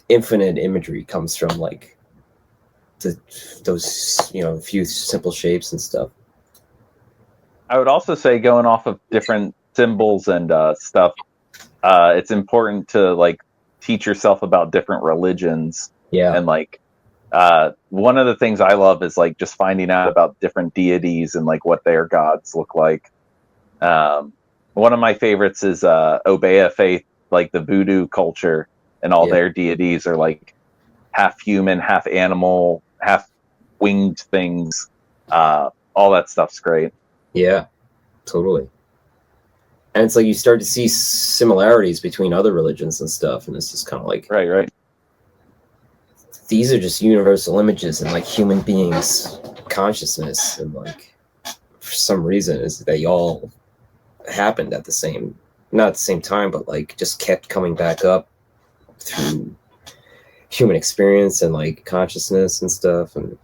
infinite imagery comes from like those few simple shapes and stuff. I would also say, going off of different symbols and stuff, it's important to like teach yourself about different religions. Yeah. And like one of the things I love is like just finding out about different deities and like what their gods look like. One of my favorites is Obeah faith, like the voodoo culture, and all their deities are like half human, half animal, half winged things. All that stuff's great. Yeah, totally. And it's like you start to see similarities between other religions and stuff, and it's just kind of like, right. These are just universal images and like human beings' consciousness, and like for some reason is they all happened not at the same time, but like just kept coming back up through human experience and like consciousness and stuff. And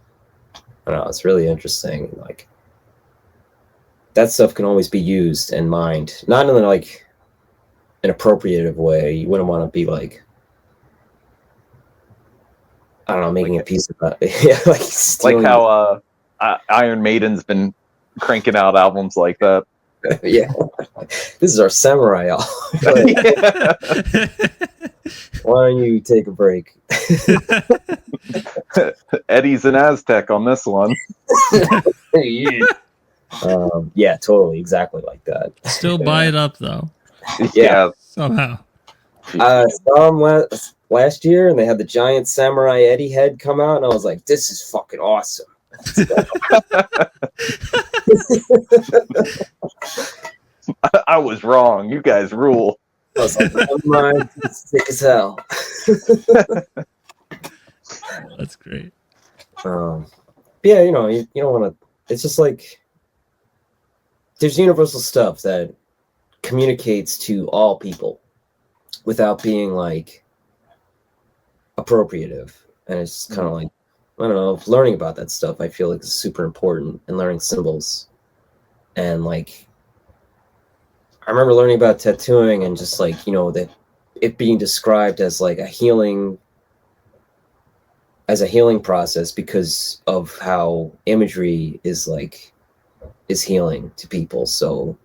I don't know, it's really interesting. Like that stuff can always be used and mined, not in like an appropriative way. You wouldn't want to be like, I don't know, making a piece of that. Yeah, like how Iron Maiden's been cranking out albums like that. Yeah, this is our samurai. Yeah. Why don't you take a break? Eddie's an Aztec on this one. Yeah, totally, exactly like that. Still buy it up though. Yeah. Somehow. I saw them last year, and they had the giant samurai Eddie head come out, and I was like, "This is fucking awesome." I was wrong. You guys rule. I was like, "Never mind, it's sick as hell." That's great. Yeah, you don't want to. It's just like there's universal stuff that communicates to all people without being like appropriative, and it's kind of like, I don't know, learning about that stuff I feel like is super important, and learning symbols. And like I remember learning about tattooing, and just like, that it being described as like a healing process because of how imagery is healing to people. So,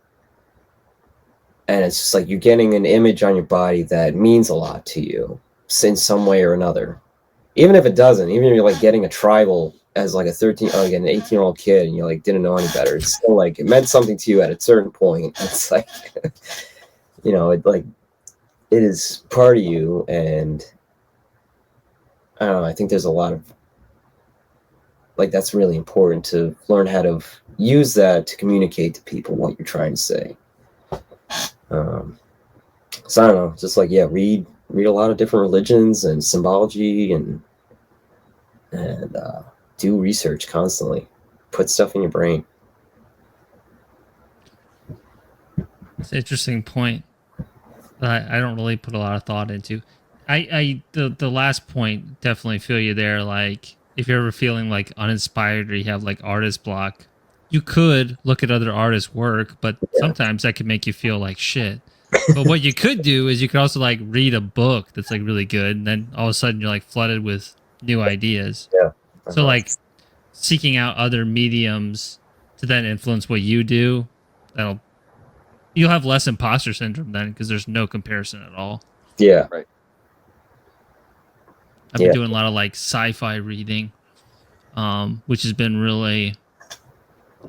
and it's just like you're getting an image on your body that means a lot to you in some way or another. Even if it doesn't, even if you're like getting a tribal as like an 18-year-old kid, and you like didn't know any better, it's still like it meant something to you at a certain point. It's like, it is part of you. And I don't know, I think there's a lot of like, that's really important to learn how to use that to communicate to people what you're trying to say. So I don't know, just like, yeah, read a lot of different religions and symbology, and do research constantly. Put stuff in your brain. It's an interesting point that I don't really put a lot of thought into. The last point, definitely feel you there. Like, if you're ever feeling like uninspired or you have like artist block, you could look at other artists' work, but sometimes that could make you feel like shit. But what you could do is you could also like read a book that's like really good, and then all of a sudden you're like flooded with new ideas. Yeah. So like seeking out other mediums to then influence what you do, you'll have less imposter syndrome then, because there's no comparison at all. Yeah. Right. I've been doing a lot of like sci-fi reading, which has been really,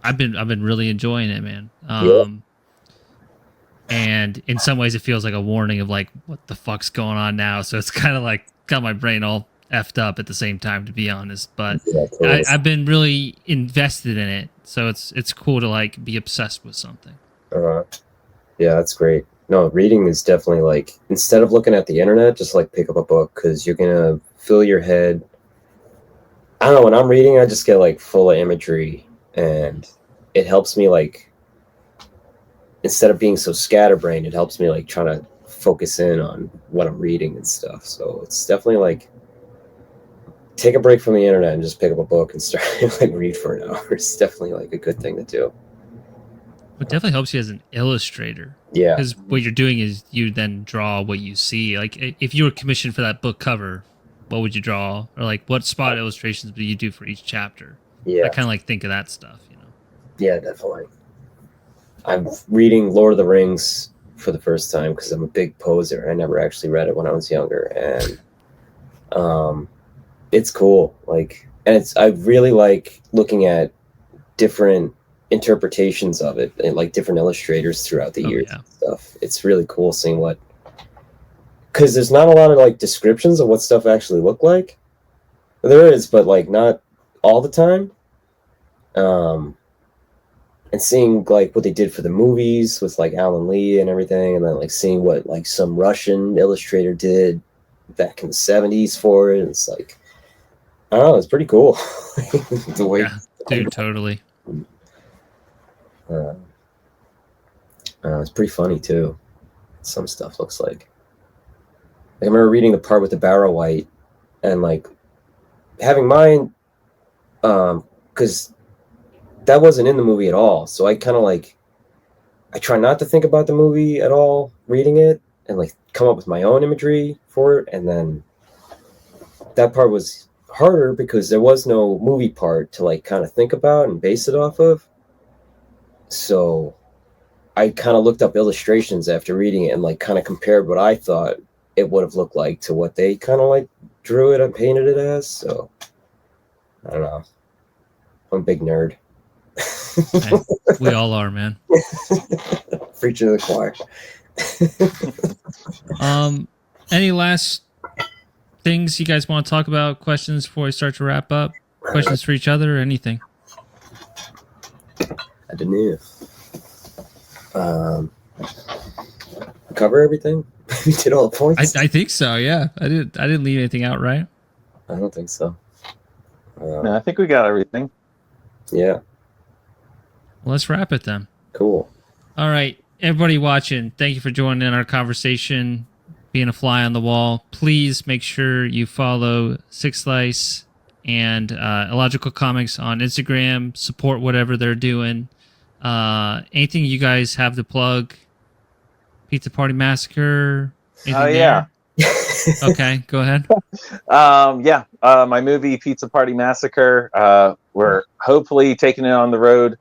I've been really enjoying it, man. And in some ways it feels like a warning of like, what the fuck's going on now? So it's kind of like got my brain all effed up at the same time, to be honest. But I've been really invested in it, so it's cool to like be obsessed with something. Yeah, that's great. No, reading is definitely like, instead of looking at the internet, just like pick up a book, because you're gonna fill your head. I don't know, when I'm reading, I just get like full of imagery, and it helps me like, instead of being so scatterbrained, it helps me like trying to focus in on what I'm reading and stuff. So it's definitely like, take a break from the internet and just pick up a book and start like read for an hour. It's definitely like a good thing to do. It definitely helps you as an illustrator. Yeah. Because what you're doing is you then draw what you see. Like, if you were commissioned for that book cover, what would you draw? Or like, what spot illustrations would you do for each chapter? Yeah. I kind of like think of that stuff, Yeah, definitely. I'm reading Lord of the Rings for the first time because I'm a big poser. I never actually read it when I was younger, and it's cool. Like, and I really like looking at different interpretations of it, and like different illustrators throughout the years and stuff. It's really cool seeing because there's not a lot of like descriptions of what stuff actually look like. There is, but like not all the time. And seeing like what they did for the movies with like Alan Lee and everything, and then like seeing what like some Russian illustrator did back in the 70s for it. It's like, I don't know, it's pretty cool. The way, dude, totally. It's pretty funny too. Some stuff looks like I remember reading the part with the Barrow White, and like having mine, because that wasn't in the movie at all. So I kind of like, I try not to think about the movie at all, reading it, and like come up with my own imagery for it. And then that part was harder because there was no movie part to like kind of think about and base it off of. So I kind of looked up illustrations after reading it and like kind of compared what I thought it would have looked like to what they kind of like drew it and painted it as. So I don't know. I'm a big nerd. Hey, we all are, man. Preaching to the choir. Any last things you guys want to talk about? Questions before we start to wrap up? Questions for each other or anything? I don't know. Cover everything? We did all the points? I think so. Yeah, I didn't leave anything out, right? I don't think so. No, I think we got everything. Yeah. Well, let's wrap it then. Cool. All right, everybody watching, thank you for joining in our conversation, being a fly on the wall. Please make sure you follow Six Slice and Illogical Comics on Instagram. Support whatever they're doing. Anything you guys have to plug? Pizza Party Massacre? Oh, yeah. Okay, go ahead. My movie Pizza Party Massacre. We're hopefully taking it on the road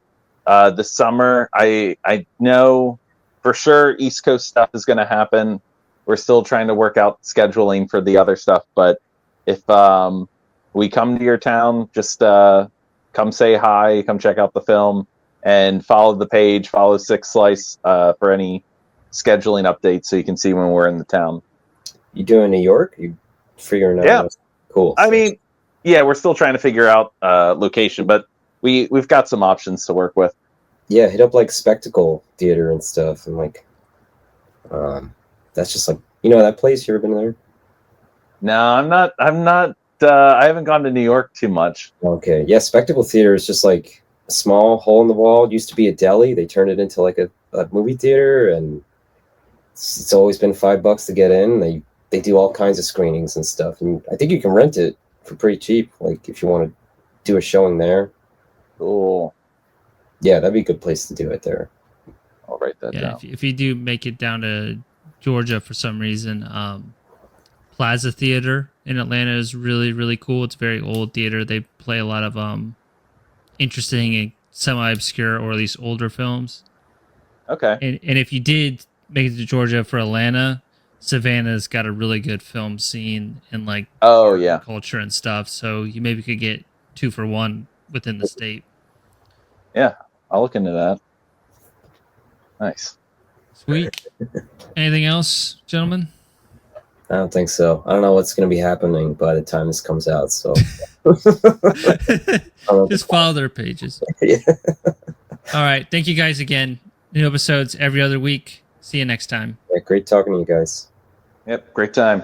this summer. I know for sure East Coast stuff is going to happen. We're still trying to work out scheduling for the other stuff, but if we come to your town, just come say hi, come check out the film, and follow the page, follow Six Slice for any scheduling updates so you can see when we're in the town. You doing New York? You figuring out? Yeah. Cool. I mean, yeah, we're still trying to figure out location, but we've got some options to work with. Yeah, hit up like Spectacle Theater and stuff, and like, that's just like, you know, that place. You ever been there? No, I'm not. I haven't gone to New York too much. Okay, yeah, Spectacle Theater is just like a small hole in the wall. It used to be a deli. They turned it into like a movie theater, and it's always been $5 to get in. They do all kinds of screenings and stuff, and I think you can rent it for pretty cheap. Like if you want to do a showing there. Cool. Yeah, that'd be a good place to do it there. I'll write that down. If you do make it down to Georgia for some reason, Plaza Theater in Atlanta is really, really cool. It's a very old theater. They play a lot of interesting and semi-obscure, or at least older films. Okay. And if you did make it to Georgia for Atlanta, Savannah's got a really good film scene and like art and culture and stuff. So you maybe could get 2 for 1 within the state. Yeah, I'll look into that. Nice. Sweet. Anything else, gentlemen? I don't think so. I don't know what's going to be happening by the time this comes out. So just follow their pages. Yeah. All right. Thank you guys again. New episodes every other week. See you next time. Yeah, great talking to you guys. Yep, great time.